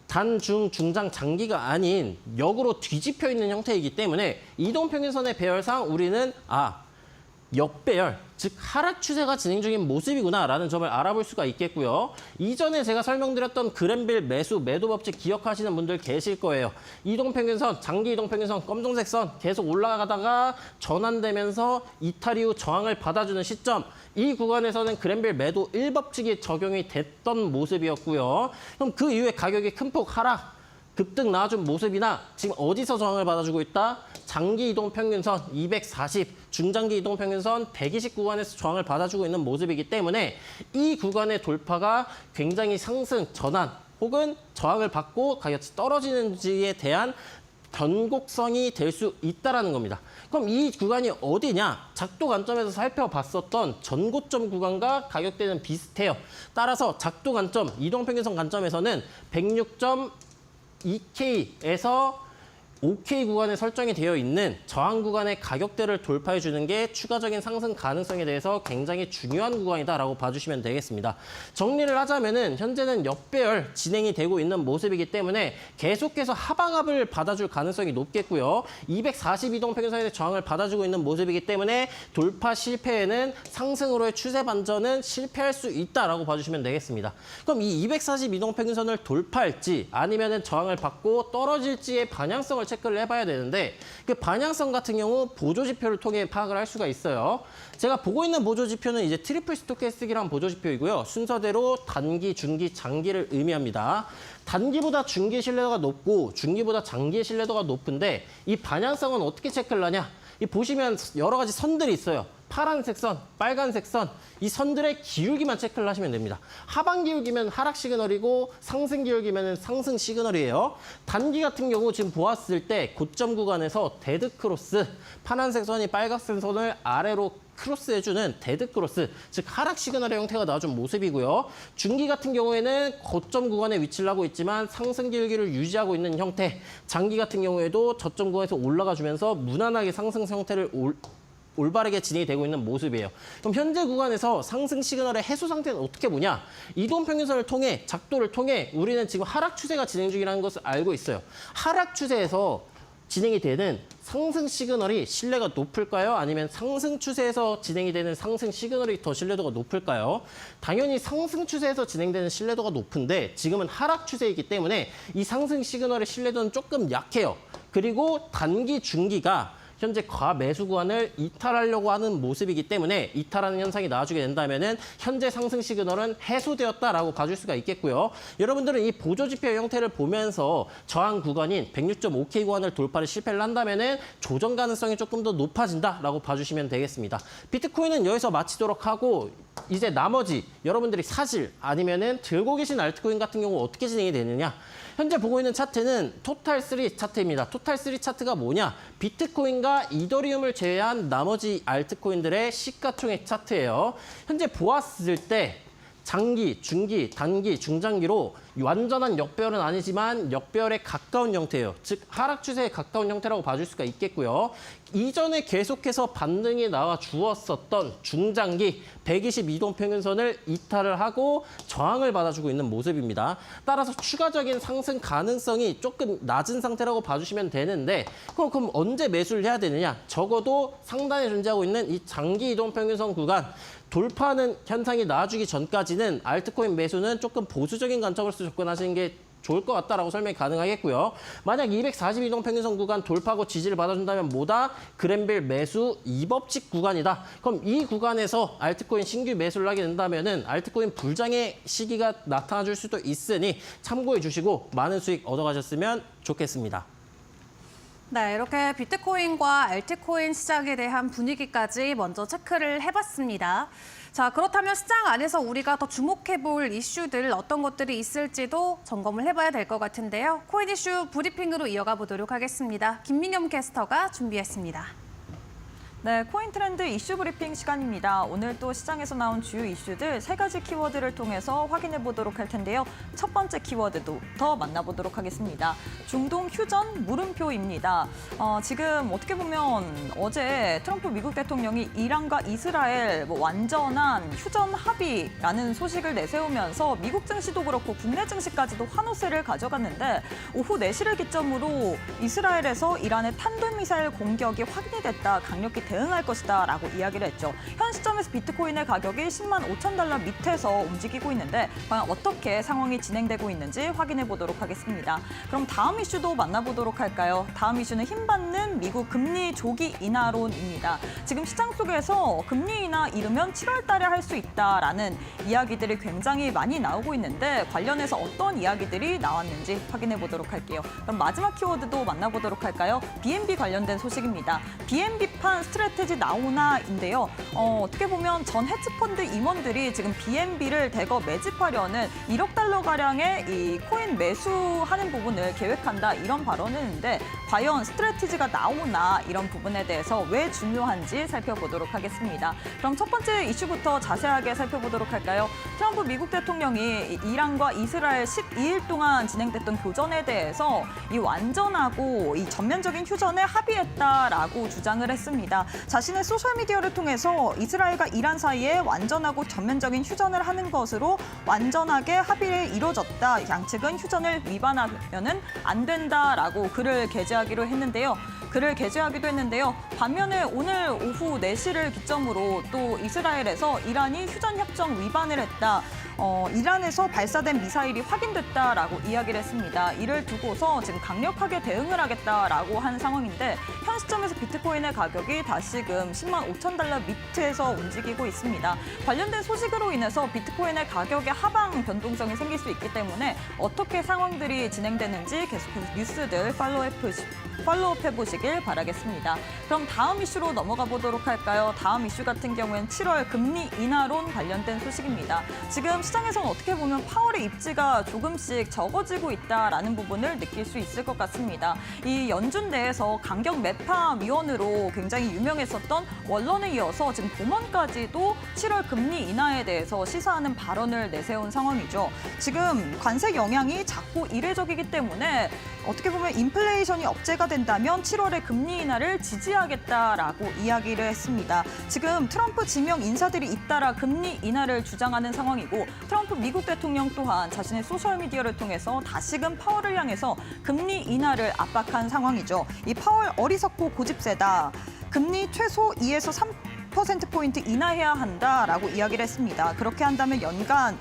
단, 중, 중장, 장기가 아닌 역으로 뒤집혀 있는 형태이기 때문에 이동평균선의 배열상 우리는 역배열, 즉 하락 추세가 진행 중인 모습이구나라는 점을 알아볼 수가 있겠고요. 이전에 제가 설명드렸던 그랜빌 매도 법칙 기억하시는 분들 계실 거예요. 이동평균선, 장기 이동평균선, 검정색 선 계속 올라가다가 전환되면서 이탈 이후 저항을 받아주는 시점, 이 구간에서는 그랜빌 매도 1법칙이 적용이 됐던 모습이었고요. 그럼 그 이후에 가격이 큰 폭 하락, 급등 나와준 모습이나 지금 어디서 저항을 받아주고 있다? 장기 이동 평균선 240, 중장기 이동 평균선 120 구간에서 저항을 받아주고 있는 모습이기 때문에 이 구간의 돌파가 굉장히 상승, 전환 혹은 저항을 받고 가격이 떨어지는지에 대한 변곡성이 될 수 있다는 겁니다. 그럼 이 구간이 어디냐? 작도 관점에서 살펴봤었던 전고점 구간과 가격대는 비슷해요. 따라서 작도 관점, 이동평균선 관점에서는 106.2K에서 5K 구간에 설정이 되어 있는 저항 구간의 가격대를 돌파해 주는 게 추가적인 상승 가능성에 대해서 굉장히 중요한 구간이다라고 봐주시면 되겠습니다. 정리를 하자면은 현재는 역배열 진행이 되고 있는 모습이기 때문에 계속해서 하방압을 받아줄 가능성이 높겠고요. 240 이동평균선의 저항을 받아주고 있는 모습이기 때문에 돌파 실패에는 상승으로의 추세 반전은 실패할 수 있다라고 봐주시면 되겠습니다. 그럼 이 240 이동평균선을 돌파할지 아니면은 저항을 받고 떨어질지의 방향성을 체크를 해봐야 되는데 그 방향성 같은 경우 보조지표를 통해 파악을 할 수가 있어요. 제가 보고 있는 보조지표는 이제 트리플 스토캐스틱이라는 보조지표이고요. 순서대로 단기, 중기, 장기를 의미합니다. 단기보다 중기 신뢰도가 높고 중기보다 장기의 신뢰도가 높은데 이 방향성은 어떻게 체크를 하냐? 이 보시면 여러 가지 선들이 있어요. 파란색 선, 빨간색 선, 이 선들의 기울기만 체크를 하시면 됩니다. 하방 기울기면 하락 시그널이고 상승 기울기면 상승 시그널이에요. 단기 같은 경우 지금 보았을 때 고점 구간에서 데드 크로스, 파란색 선이 빨간색 선을 아래로 크로스해주는 데드 크로스, 즉 하락 시그널의 형태가 나와준 모습이고요. 중기 같은 경우에는 고점 구간에 위치를 하고 있지만 상승 기울기를 유지하고 있는 형태, 장기 같은 경우에도 저점 구간에서 올라가주면서 무난하게 상승 형태를 올바르게 진행이 되고 있는 모습이에요. 그럼 현재 구간에서 상승 시그널의 해소 상태는 어떻게 보냐? 이동평균선을 통해, 작도를 통해 우리는 지금 하락 추세가 진행 중이라는 것을 알고 있어요. 하락 추세에서 진행이 되는 상승 시그널이 신뢰가 높을까요? 아니면 상승 추세에서 진행이 되는 상승 시그널이 더 신뢰도가 높을까요? 당연히 상승 추세에서 진행되는 신뢰도가 높은데 지금은 하락 추세이기 때문에 이 상승 시그널의 신뢰도는 조금 약해요. 그리고 단기, 중기가 현재 과매수 구간을 이탈하려고 하는 모습이기 때문에 이탈하는 현상이 나와주게 된다면은 현재 상승 시그널은 해소되었다라고 봐줄 수가 있겠고요. 여러분들은 이 보조지표 형태를 보면서 저항 구간인 106.5K 구간을 돌파를 실패를 한다면은 조정 가능성이 조금 더 높아진다라고 봐주시면 되겠습니다. 비트코인은 여기서 마치도록 하고 이제 나머지 여러분들이 사실 아니면은 들고 계신 알트코인 같은 경우 어떻게 진행이 되느냐? 현재 보고 있는 차트는 토탈3 차트입니다. 토탈3 차트가 뭐냐? 비트코인과 이더리움을 제외한 나머지 알트코인들의 시가총액 차트예요. 현재 보았을 때 장기, 중기, 단기, 중장기로 완전한 역배열은 아니지만 역배열에 가까운 형태예요. 즉 하락 추세에 가까운 형태라고 봐줄 수가 있겠고요. 이전에 계속해서 반등이 나와 주었었던 중장기 122동 평균선을 이탈을 하고 저항을 받아주고 있는 모습입니다. 따라서 추가적인 상승 가능성이 조금 낮은 상태라고 봐주시면 되는데 그럼 언제 매수를 해야 되느냐? 적어도 상단에 존재하고 있는 이 장기 이동 평균선 구간 돌파하는 현상이 나와주기 전까지는 알트코인 매수는 조금 보수적인 관점으로서 접근하시는 게 좋을 것 같다라고 설명이 가능하겠고요. 만약 242동 평균선 구간 돌파하고 지지를 받아준다면 뭐다? 그랜빌 매수 2법칙 구간이다. 그럼 이 구간에서 알트코인 신규 매수를 하게 된다면은 알트코인 불장의 시기가 나타나줄 수도 있으니 참고해 주시고 많은 수익 얻어가셨으면 좋겠습니다. 네, 이렇게 비트코인과 알트코인 시장에 대한 분위기까지 먼저 체크를 해봤습니다. 자, 그렇다면 시장 안에서 우리가 더 주목해볼 이슈들 어떤 것들이 있을지도 점검을 해봐야 될 것 같은데요. 코인 이슈 브리핑으로 이어가 보도록 하겠습니다. 김민겸 캐스터가 준비했습니다. 네, 코인 트렌드 이슈 브리핑 시간입니다. 오늘 또 시장에서 나온 주요 이슈들 3가지 키워드를 통해서 확인해 보도록 할 텐데요. 첫 번째 키워드부터 만나보도록 하겠습니다. 중동 휴전 물음표입니다. 지금 어떻게 보면 어제 트럼프 미국 대통령이 이란과 이스라엘 완전한 휴전 합의라는 소식을 내세우면서 미국 증시도 그렇고 국내 증시까지도 환호세를 가져갔는데 오후 4시를 기점으로 이스라엘에서 이란의 탄도미사일 공격이 확인이 됐다. 강력히 대응할 것이다 라고 이야기를 했죠. 현 시점에서 비트코인의 가격이 10만 5천 달러 밑에서 움직이고 있는데 과연 어떻게 상황이 진행되고 있는지 확인해 보도록 하겠습니다. 그럼 다음 이슈도 만나보도록 할까요? 다음 이슈는 힘받는 미국 금리 조기 인하론입니다. 지금 시장 속에서 금리 인하 이르면 7월 달에 할 수 있다라는 이야기들이 굉장히 많이 나오고 있는데 관련해서 어떤 이야기들이 나왔는지 확인해 보도록 할게요. 그럼 마지막 키워드도 만나보도록 할까요? BNB 관련된 소식입니다. BNB판 스트래테지 나오나인데요. 어떻게 보면 전 헤지펀드 임원들이 지금 BNB를 대거 매집하려는 1억 달러 가량의 이 코인 매수하는 부분을 계획한다 이런 발언을 했는데 과연 스트래테지가 나오나 이런 부분에 대해서 왜 중요한지 살펴보도록 하겠습니다. 그럼 첫 번째 이슈부터 자세하게 살펴보도록 할까요? 트럼프 미국 대통령이 이란과 이스라엘 12일 동안 진행됐던 교전에 대해서 이 완전하고 이 전면적인 휴전에 합의했다라고 주장을 했습니다. 자신의 소셜미디어를 통해서 이스라엘과 이란 사이에 완전하고 전면적인 휴전을 하는 것으로 완전하게 합의를 이루어졌다. 양측은 휴전을 위반하면은 안 된다라고 글을 게재하기도 했는데요. 반면에 오늘 오후 4시를 기점으로 또 이스라엘에서 이란이 휴전 협정 위반을 했다. 이란에서 발사된 미사일이 확인됐다라고 이야기를 했습니다. 이를 두고서 지금 강력하게 대응을 하겠다라고 한 상황인데 현 시점에서 비트코인의 가격이 다시금 10만 5천 달러 밑에서 움직이고 있습니다. 관련된 소식으로 인해서 비트코인의 가격의 하방 변동성이 생길 수 있기 때문에 어떻게 상황들이 진행되는지 계속해서 뉴스들 팔로우업 해보시길 바라겠습니다. 그럼 다음 이슈로 넘어가 보도록 할까요? 다음 이슈 같은 경우엔 7월 금리 인하론 관련된 소식입니다. 지금 시장에서는 어떻게 보면 파월의 입지가 조금씩 적어지고 있다라는 부분을 느낄 수 있을 것 같습니다. 이 연준 내에서 강경 매파 위원으로 굉장히 유명했었던 월런에 이어서 지금 봄원까지도 7월 금리 인하에 대해서 시사하는 발언을 내세운 상황이죠. 지금 관세 영향이 작고 이례적이기 때문에 어떻게 보면 인플레이션이 억제가 된다면 7월에 금리 인하를 지지하겠다라고 이야기를 했습니다. 지금 트럼프 지명 인사들이 잇따라 금리 인하를 주장하는 상황이고 트럼프 미국 대통령 또한 자신의 소셜미디어를 통해서 다시금 파월을 향해서 금리 인하를 압박한 상황이죠. 이 파월 어리석고 고집세다. 금리 최소 2에서 3%포인트 인하해야 한다라고 이야기를 했습니다. 그렇게 한다면 연간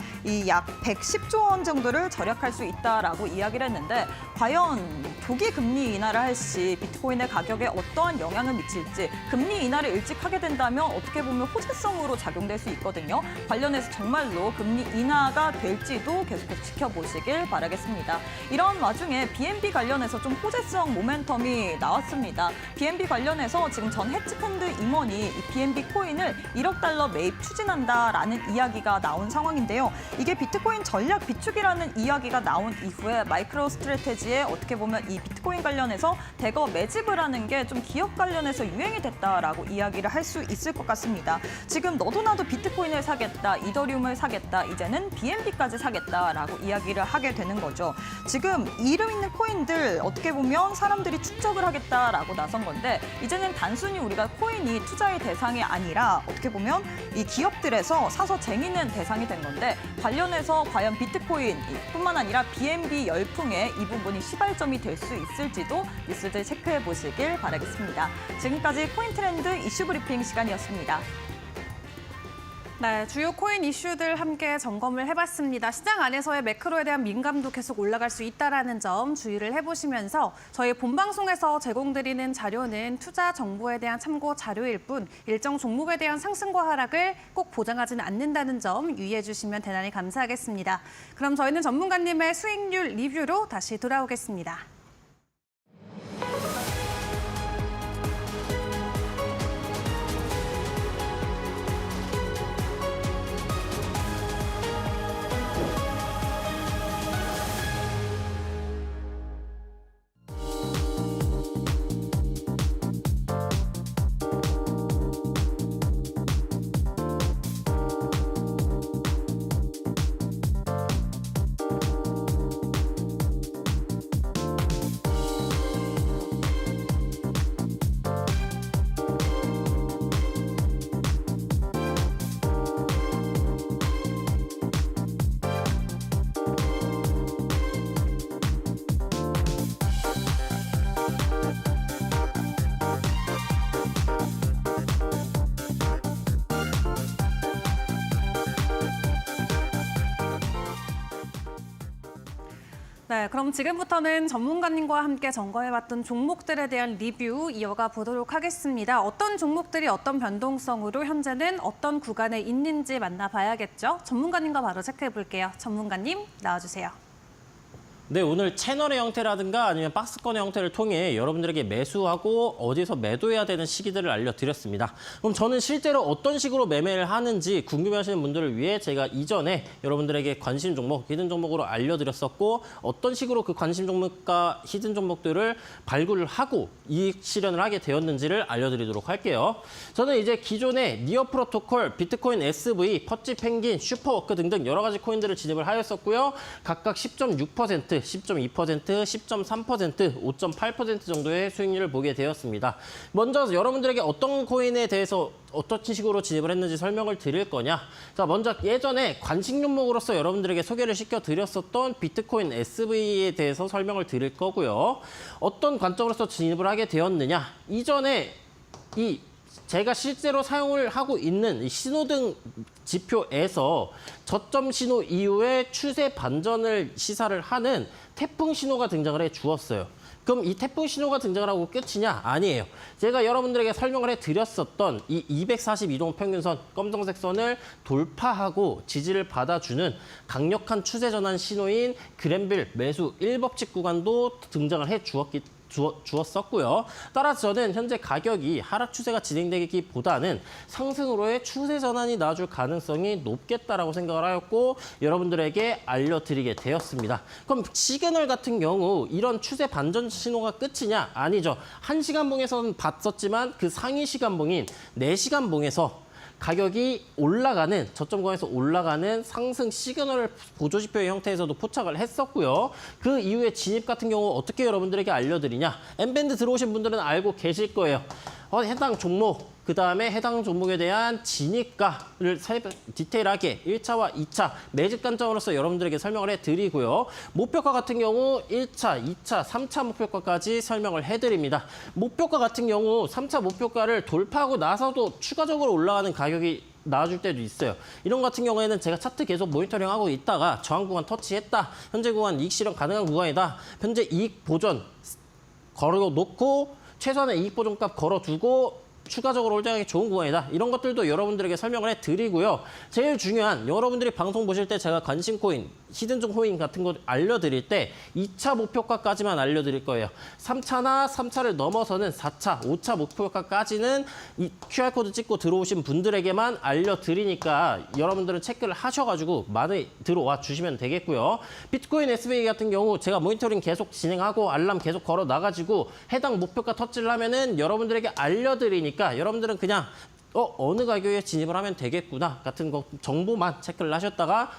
약 110조 원 정도를 절약할 수 있다라고 이야기를 했는데 과연 조기 금리 인하를 할 시 비트코인의 가격에 어떠한 영향을 미칠지 금리 인하를 일찍 하게 된다면 어떻게 보면 호재성으로 작용될 수 있거든요. 관련해서 정말로 금리 인하가 될지도 계속해서 지켜보시길 바라겠습니다. 이런 와중에 BNB 관련해서 좀 호재성 모멘텀이 나왔습니다. BNB 관련해서 지금 전 헤지펀드 임원이 이 BNB 코인을 1억 달러 매입 추진한다라는 이야기가 나온 상황인데요. 이게 비트코인 전략 비축이라는 이야기가 나온 이후에 마이크로 스트래테지에 어떻게 보면 이 비트코인 관련해서 대거 매집을 하는 게 좀 기업 관련해서 유행이 됐다라고 이야기를 할 수 있을 것 같습니다. 지금 너도 나도 비트코인을 사겠다, 이더리움을 사겠다, 이제는 BNB까지 사겠다라고 이야기를 하게 되는 거죠. 지금 이름 있는 코인들 어떻게 보면 사람들이 축적을 하겠다라고 나선 건데 이제는 단순히 우리가 코인이 투자의 대상이 아니라 어떻게 보면 이 기업들에서 사서 쟁이는 대상이 된 건데 관련해서 과연 비트코인뿐만 아니라 BNB 열풍에 이 부분이 시발점이 될 수 있을지도 뉴스들 체크해 보시길 바라겠습니다. 지금까지 코인 트렌드 이슈 브리핑 시간이었습니다. 네, 주요 코인 이슈들 함께 점검을 해봤습니다. 시장 안에서의 매크로에 대한 민감도 계속 올라갈 수 있다는 점 주의를 해보시면서 저희 본방송에서 제공드리는 자료는 투자 정보에 대한 참고 자료일 뿐 일정 종목에 대한 상승과 하락을 꼭 보장하지는 않는다는 점 유의해 주시면 대단히 감사하겠습니다. 그럼 저희는 전문가님의 수익률 리뷰로 다시 돌아오겠습니다. 네, 그럼 지금부터는 전문가님과 함께 점검해봤던 종목들에 대한 리뷰 이어가 보도록 하겠습니다. 어떤 종목들이 어떤 변동성으로 현재는 어떤 구간에 있는지 만나봐야겠죠. 전문가님과 바로 체크해볼게요. 전문가님 나와주세요. 네, 오늘 채널의 형태라든가 아니면 박스권의 형태를 통해 여러분들에게 매수하고 어디서 매도해야 되는 시기들을 알려드렸습니다. 그럼 저는 실제로 어떤 식으로 매매를 하는지 궁금해하시는 분들을 위해 제가 이전에 여러분들에게 관심 종목, 히든 종목으로 알려드렸었고 어떤 식으로 그 관심 종목과 히든 종목들을 발굴을 하고 이익 실현을 하게 되었는지를 알려드리도록 할게요. 저는 이제 기존에 니어 프로토콜, 비트코인 SV, 퍼치 펭귄, 슈퍼워크 등등 여러 가지 코인들을 진입을 하였었고요. 각각 10.6%, 10.2%, 10.3%, 5.8% 정도의 수익률을 보게 되었습니다. 먼저 여러분들에게 어떤 코인에 대해서 어떤 식으로 진입을 했는지 설명을 드릴 거냐. 자, 먼저 예전에 관심 종목으로서 여러분들에게 소개를 시켜드렸었던 비트코인 SV에 대해서 설명을 드릴 거고요. 어떤 관점으로서 진입을 하게 되었느냐. 이전에 제가 실제로 사용을 하고 있는 이 신호등 지표에서 저점 신호 이후에 추세 반전을 시사를 하는 태풍 신호가 등장을 해 주었어요. 그럼 이 태풍 신호가 등장을 하고 끝이냐? 아니에요. 제가 여러분들에게 설명을 해드렸었던 이 242종 평균선 검정색 선을 돌파하고 지지를 받아주는 강력한 추세 전환 신호인 그랜빌 매수 1법칙 구간도 등장을 해 주었었고요. 따라서 저는 현재 가격이 하락 추세가 진행되기보다는 상승으로의 추세 전환이 나와줄 가능성이 높겠다라고 생각을 하였고 여러분들에게 알려드리게 되었습니다. 그럼 시그널 같은 경우 이런 추세 반전 신호가 끝이냐? 아니죠. 1시간봉에서는 봤었지만 그 상위 시간봉인 4시간봉에서 가격이 올라가는 저점 구간에서 올라가는 상승 시그널 보조지표의 형태에서도 포착을 했었고요. 그 이후에 진입 같은 경우 어떻게 여러분들에게 알려드리냐. N밴드 들어오신 분들은 알고 계실 거예요. 해당 종목, 그다음에 해당 종목에 대한 진입가를 디테일하게 1차와 2차 매집 관점으로서 여러분들에게 설명을 해드리고요. 목표가 같은 경우 1차, 2차, 3차 목표가까지 설명을 해드립니다. 목표가 같은 경우 3차 목표가를 돌파하고 나서도 추가적으로 올라가는 가격이 나와줄 때도 있어요. 이런 같은 경우에는 제가 차트 계속 모니터링하고 있다가 저항 구간 터치했다. 현재 구간 이익 실현 가능한 구간이다. 현재 이익 보전 걸어놓고 최소한의 이익 보전값 걸어두고 추가적으로 홀딩하기 좋은 구간이다. 이런 것들도 여러분들에게 설명을 해드리고요. 제일 중요한 여러분들이 방송 보실 때 제가 관심 코인, 히든종 코인 같은 거 알려드릴 때 2차 목표가까지만 알려드릴 거예요. 3차나 3차를 넘어서는 4차, 5차 목표가까지는 이 QR코드 찍고 들어오신 분들에게만 알려드리니까 여러분들은 체크를 하셔가지고 많이 들어와 주시면 되겠고요. 비트코인 SBA 같은 경우 제가 모니터링 계속 진행하고 알람 계속 걸어 나가지고 해당 목표가 터치를 하면은 여러분들에게 알려드리니까 여러분들은 그냥 어느 가격에 진입을 하면 되겠구나 같은 거 정보만 체크를 하셨다가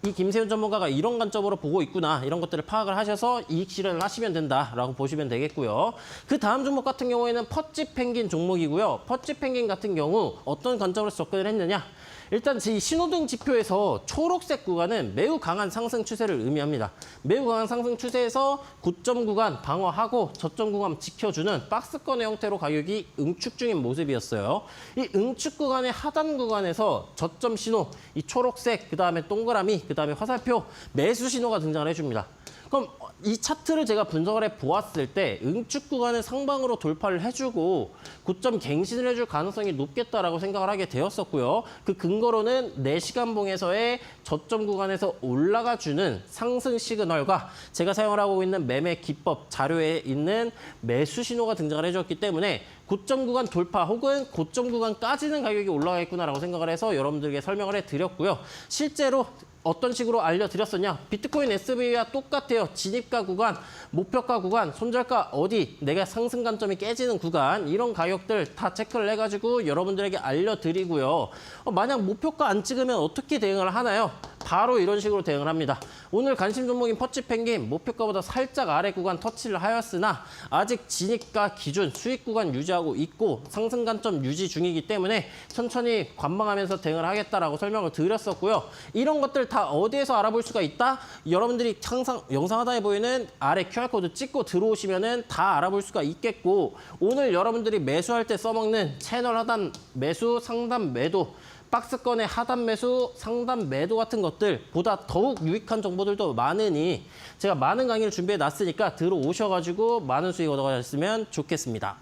이 김세윤 전문가가 이런 관점으로 보고 있구나 이런 것들을 파악을 하셔서 이익 실현을 하시면 된다라고 보시면 되겠고요. 그 다음 종목 같은 경우에는 퍼치 펭귄 종목이고요. 퍼치 펭귄 같은 경우 어떤 관점으로 접근을 했느냐? 일단 이 신호등 지표에서 초록색 구간은 매우 강한 상승 추세를 의미합니다. 매우 강한 상승 추세에서 고점 구간 방어하고 저점 구간 지켜주는 박스권의 형태로 가격이 응축 중인 모습이었어요. 이 응축 구간의 하단 구간에서 저점 신호, 이 초록색, 그다음에 동그라미, 그다음에 화살표, 매수 신호가 등장을 해줍니다. 그럼 이 차트를 제가 분석을 해 보았을 때 응축 구간을 상방으로 돌파를 해주고 고점 갱신을 해줄 가능성이 높겠다라고 생각을 하게 되었었고요. 그 근거로는 4시간 봉에서의 저점 구간에서 올라가주는 상승 시그널과 제가 사용을 하고 있는 매매 기법 자료에 있는 매수 신호가 등장을 해줬기 때문에 고점 구간 돌파 혹은 고점 구간까지는 가격이 올라가겠구나라고 생각을 해서 여러분들에게 설명을 해드렸고요. 실제로 어떤 식으로 알려드렸었냐? 비트코인 SBA와 똑같아요. 진입가 구간, 목표가 구간, 손절가 어디, 내가 상승 관점이 깨지는 구간 이런 가격들 다 체크를 해가지고 여러분들에게 알려드리고요. 만약 목표가 안 찍으면 어떻게 대응을 하나요? 바로 이런 식으로 대응을 합니다. 오늘 관심 종목인 퍼치 펭귄 목표가보다 살짝 아래 구간 터치를 하였으나 아직 진입가 기준 수익 구간 유지하고 있고 상승 관점 유지 중이기 때문에 천천히 관망하면서 대응을 하겠다라고 설명을 드렸었고요. 이런 것들 다 어디에서 알아볼 수가 있다? 여러분들이 항상 영상 하단에 보이는 아래 QR코드 찍고 들어오시면은 다 알아볼 수가 있겠고 오늘 여러분들이 매수할 때 써먹는 채널 하단 매수, 상단 매도 박스권의 하단 매수, 상단 매도 같은 것들보다 더욱 유익한 정보들도 많으니 제가 많은 강의를 준비해 놨으니까 들어오셔가지고 많은 수익 얻어가셨으면 좋겠습니다.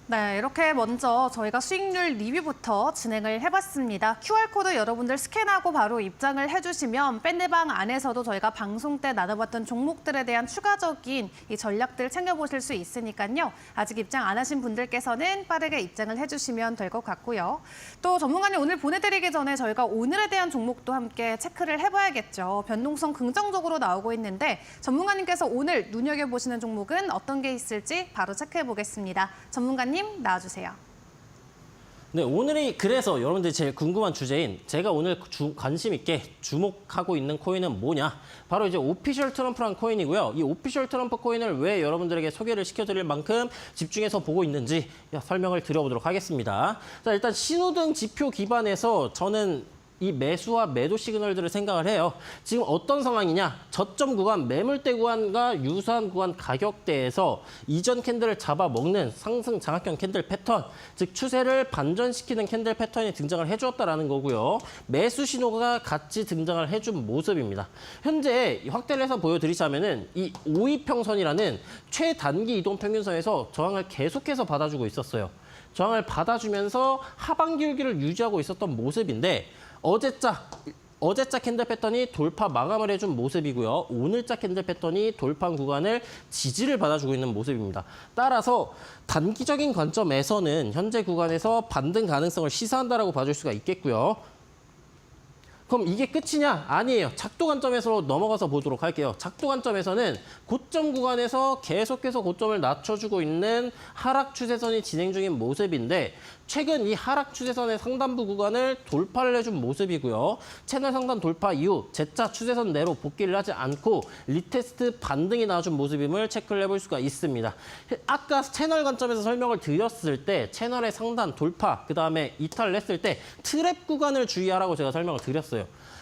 네, 이렇게 먼저 저희가 수익률 리뷰부터 진행을 해봤습니다. QR코드 여러분들 스캔하고 바로 입장을 해주시면 밴드방 안에서도 저희가 방송 때 나눠봤던 종목들에 대한 추가적인 이 전략들 챙겨보실 수 있으니까요. 아직 입장 안 하신 분들께서는 빠르게 입장을 해주시면 될 것 같고요. 또 전문가님 오늘 보내드리기 전에 저희가 오늘에 대한 종목도 함께 체크를 해봐야겠죠. 변동성 긍정적으로 나오고 있는데 전문가님께서 오늘 눈여겨보시는 종목은 어떤 게 있을지 바로 체크해보겠습니다. 전문가님. 나와주세요. 네, 오늘이 그래서 여러분들이 제일 궁금한 주제인 제가 오늘 관심 있게 주목하고 있는 코인은 뭐냐? 바로 이제 오피셜 트럼프란 코인이고요. 이 오피셜 트럼프 코인을 왜 여러분들에게 소개를 시켜드릴 만큼 집중해서 보고 있는지 설명을 드려보도록 하겠습니다. 자, 일단 신호등 지표 기반에서 저는 이 매수와 매도 시그널들을 생각을 해요. 지금 어떤 상황이냐? 저점 구간, 매물대 구간과 유사한 구간 가격대에서 이전 캔들을 잡아먹는 상승 장악형 캔들 패턴, 즉 추세를 반전시키는 캔들 패턴이 등장을 해주었다라는 거고요. 매수 신호가 같이 등장을 해준 모습입니다. 현재 확대를 해서 보여드리자면은 이 5이평선이라는 최단기 이동평균선에서 저항을 계속해서 받아주고 있었어요. 저항을 받아주면서 하방 기울기를 유지하고 있었던 모습인데 어제자 캔들 패턴이 돌파 마감을 해준 모습이고요. 오늘자 캔들 패턴이 돌파 구간을 지지를 받아주고 있는 모습입니다. 따라서 단기적인 관점에서는 현재 구간에서 반등 가능성을 시사한다라고 봐줄 수가 있겠고요. 그럼 이게 끝이냐? 아니에요. 작도 관점에서 넘어가서 보도록 할게요. 작도 관점에서는 고점 구간에서 계속해서 고점을 낮춰주고 있는 하락 추세선이 진행 중인 모습인데 최근 이 하락 추세선의 상단부 구간을 돌파를 해준 모습이고요. 채널 상단 돌파 이후 Z자 추세선 내로 복귀를 하지 않고 리테스트 반등이 나와준 모습임을 체크를 해볼 수가 있습니다. 아까 채널 관점에서 설명을 드렸을 때 채널의 상단 돌파, 그다음에 이탈을 했을 때 트랩 구간을 주의하라고 제가 설명을 드렸어요.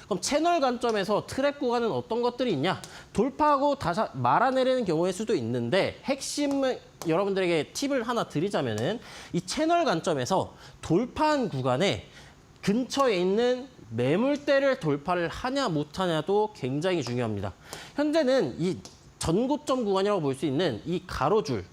그럼 채널 관점에서 트랩 구간은 어떤 것들이 있냐? 돌파하고 다시 말아내리는 경우일 수도 있는데 핵심을 여러분들에게 팁을 하나 드리자면은 이 채널 관점에서 돌파한 구간에 근처에 있는 매물대를 돌파를 하냐 못하냐도 굉장히 중요합니다. 현재는 이 전고점 구간이라고 볼 수 있는 이 가로줄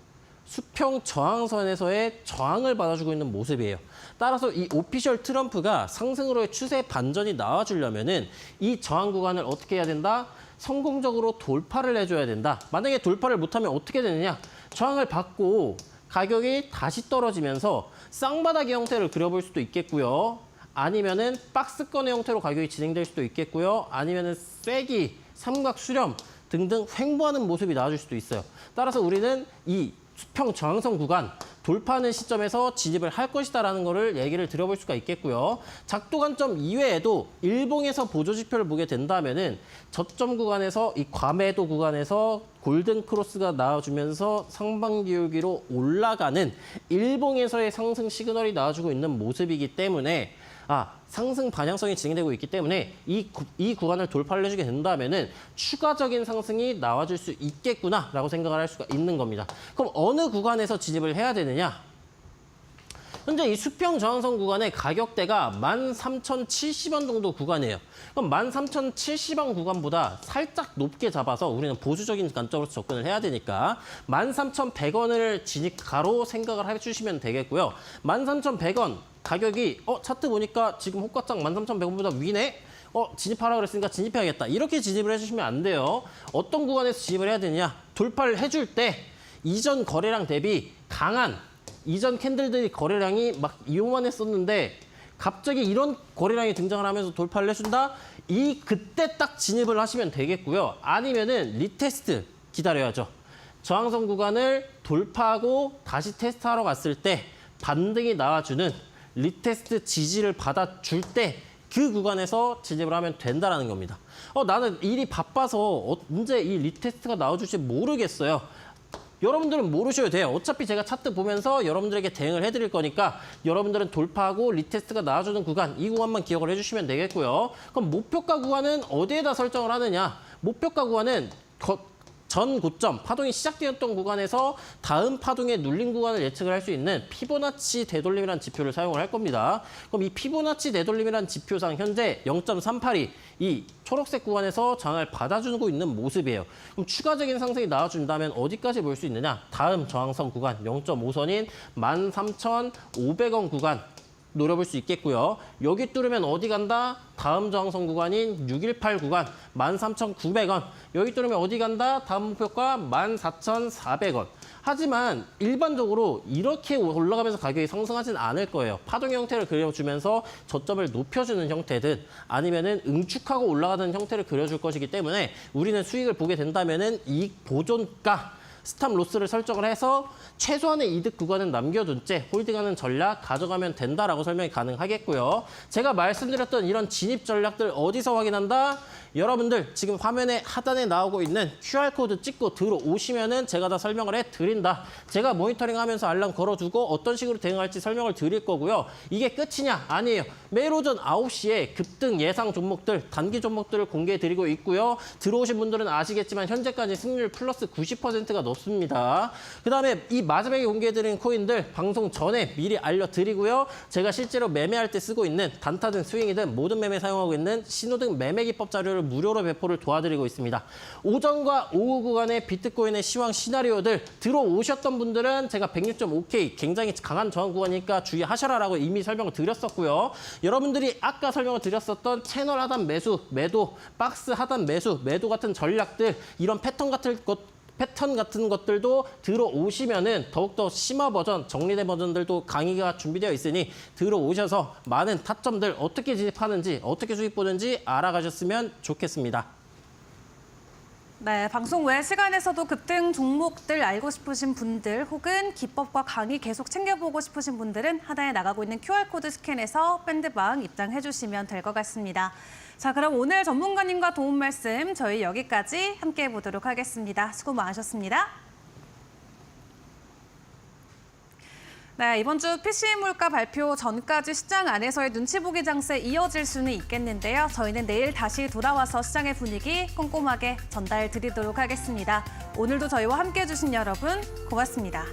수평 저항선에서의 저항을 받아주고 있는 모습이에요. 따라서 이 오피셜 트럼프가 상승으로의 추세 반전이 나와주려면은 이 저항 구간을 어떻게 해야 된다? 성공적으로 돌파를 해줘야 된다. 만약에 돌파를 못하면 어떻게 되느냐? 저항을 받고 가격이 다시 떨어지면서 쌍바닥의 형태를 그려볼 수도 있겠고요. 아니면은 박스권의 형태로 가격이 진행될 수도 있겠고요. 아니면은 쐐기, 삼각 수렴 등등 횡보하는 모습이 나와줄 수도 있어요. 따라서 우리는 이 수평 저항선 구간 돌파하는 시점에서 진입을 할 것이다라는 거를 얘기를 드려볼 수가 있겠고요. 작도 관점 이외에도 일봉에서 보조지표를 보게 된다면은 저점 구간에서 이 과매도 구간에서 골든 크로스가 나와주면서 상반기울기로 올라가는 일봉에서의 상승 시그널이 나와주고 있는 모습이기 때문에 상승 반향성이 진행되고 있기 때문에 이 구간을 돌파를 해주게 된다면은 추가적인 상승이 나와줄 수 있겠구나라고 생각을 할 수가 있는 겁니다. 그럼 어느 구간에서 진입을 해야 되느냐? 현재 이 수평 저항선 구간의 가격대가 13,070원 정도 구간이에요. 그럼 13,070원 구간보다 살짝 높게 잡아서 우리는 보수적인 관점으로 접근을 해야 되니까 13,100원을 진입가로 생각을 해주시면 되겠고요. 13,100원 가격이 차트 보니까 지금 호가창 13,100원보다 위네? 진입하라고 그랬으니까 진입해야겠다. 이렇게 진입을 해주시면 안 돼요. 어떤 구간에서 진입을 해야 되느냐? 돌파를 해줄 때 이전 거래량 대비 강한 이전 캔들들이 거래량이 막 이요만했었는데 갑자기 이런 거래량이 등장을 하면서 돌파를 해준다? 그때 딱 진입을 하시면 되겠고요. 아니면은 리테스트 기다려야죠. 저항선 구간을 돌파하고 다시 테스트하러 갔을 때 반등이 나와주는 리테스트 지지를 받아줄 때 그 구간에서 진입을 하면 된다라는 겁니다. 나는 일이 바빠서 언제 이 리테스트가 나와줄지 모르겠어요. 여러분들은 모르셔도 돼요. 어차피 제가 차트 보면서 여러분들에게 대응을 해드릴 거니까 여러분들은 돌파하고 리테스트가 나와주는 구간, 이 구간만 기억을 해주시면 되겠고요. 그럼 목표가 구간은 어디에다 설정을 하느냐? 목표가 구간은 전 고점, 파동이 시작되었던 구간에서 다음 파동에 눌린 구간을 예측을 할 수 있는 피보나치 되돌림이라는 지표를 사용을 할 겁니다. 그럼 이 피보나치 되돌림이라는 지표상 현재 0.382, 이 초록색 구간에서 저항을 받아주고 있는 모습이에요. 그럼 추가적인 상승이 나와준다면 어디까지 볼 수 있느냐? 다음 저항선 구간 0.5선인 13,500원 구간 노려볼 수 있겠고요. 여기 뚫으면 어디 간다? 다음 저항선 구간인 618 구간 13,900원. 여기 뚫으면 어디 간다? 다음 목표가 14,400원. 하지만 일반적으로 이렇게 올라가면서 가격이 상승하진 않을 거예요. 파동 형태를 그려주면서 저점을 높여주는 형태든 아니면은 응축하고 올라가는 형태를 그려줄 것이기 때문에 우리는 수익을 보게 된다면은 이 보존가 스탑 로스를 설정을 해서 최소한의 이득 구간은 남겨둔 채 홀딩하는 전략 가져가면 된다라고 설명이 가능하겠고요. 제가 말씀드렸던 이런 진입 전략들 어디서 확인한다? 여러분들 지금 화면에 하단에 나오고 있는 QR코드 찍고 들어오시면은 제가 다 설명을 해드린다. 제가 모니터링하면서 알람 걸어두고 어떤 식으로 대응할지 설명을 드릴 거고요. 이게 끝이냐? 아니에요. 매일 오전 9시에 급등 예상 종목들, 단기 종목들을 공개해드리고 있고요. 들어오신 분들은 아시겠지만 현재까지 승률 플러스 90%가 높습니다. 그다음에 이 마지막에 공개해드린 코인들 방송 전에 미리 알려드리고요. 제가 실제로 매매할 때 쓰고 있는 단타든 스윙이든 모든 매매 사용하고 있는 신호등 매매 기법 자료를 무료로 배포를 도와드리고 있습니다. 오전과 오후 구간의 비트코인의 시황 시나리오들 들어오셨던 분들은 제가 106.5K 굉장히 강한 저항 구간이니까 주의하셔라라고 이미 설명을 드렸었고요. 여러분들이 아까 설명을 드렸었던 채널 하단 매수, 매도, 박스 하단 매수, 매도 같은 전략들 이런 패턴 같은 것들도 들어오시면은 더욱더 심화 버전, 정리된 버전들도 강의가 준비되어 있으니 들어오셔서 많은 타점들 어떻게 진입하는지, 어떻게 수익 보는지 알아가셨으면 좋겠습니다. 네, 방송 외 시간에서도 급등 종목들 알고 싶으신 분들 혹은 기법과 강의 계속 챙겨보고 싶으신 분들은 하단에 나가고 있는 QR코드 스캔해서 밴드방 입장해 주시면 될 것 같습니다. 자, 그럼 오늘 전문가님과 도움 말씀 저희 여기까지 함께 해보도록 하겠습니다. 수고 많으셨습니다. 네, 이번 주 PCE 물가 발표 전까지 시장 안에서의 눈치 보기 장세 이어질 수는 있겠는데요. 저희는 내일 다시 돌아와서 시장의 분위기 꼼꼼하게 전달 드리도록 하겠습니다. 오늘도 저희와 함께해 주신 여러분 고맙습니다.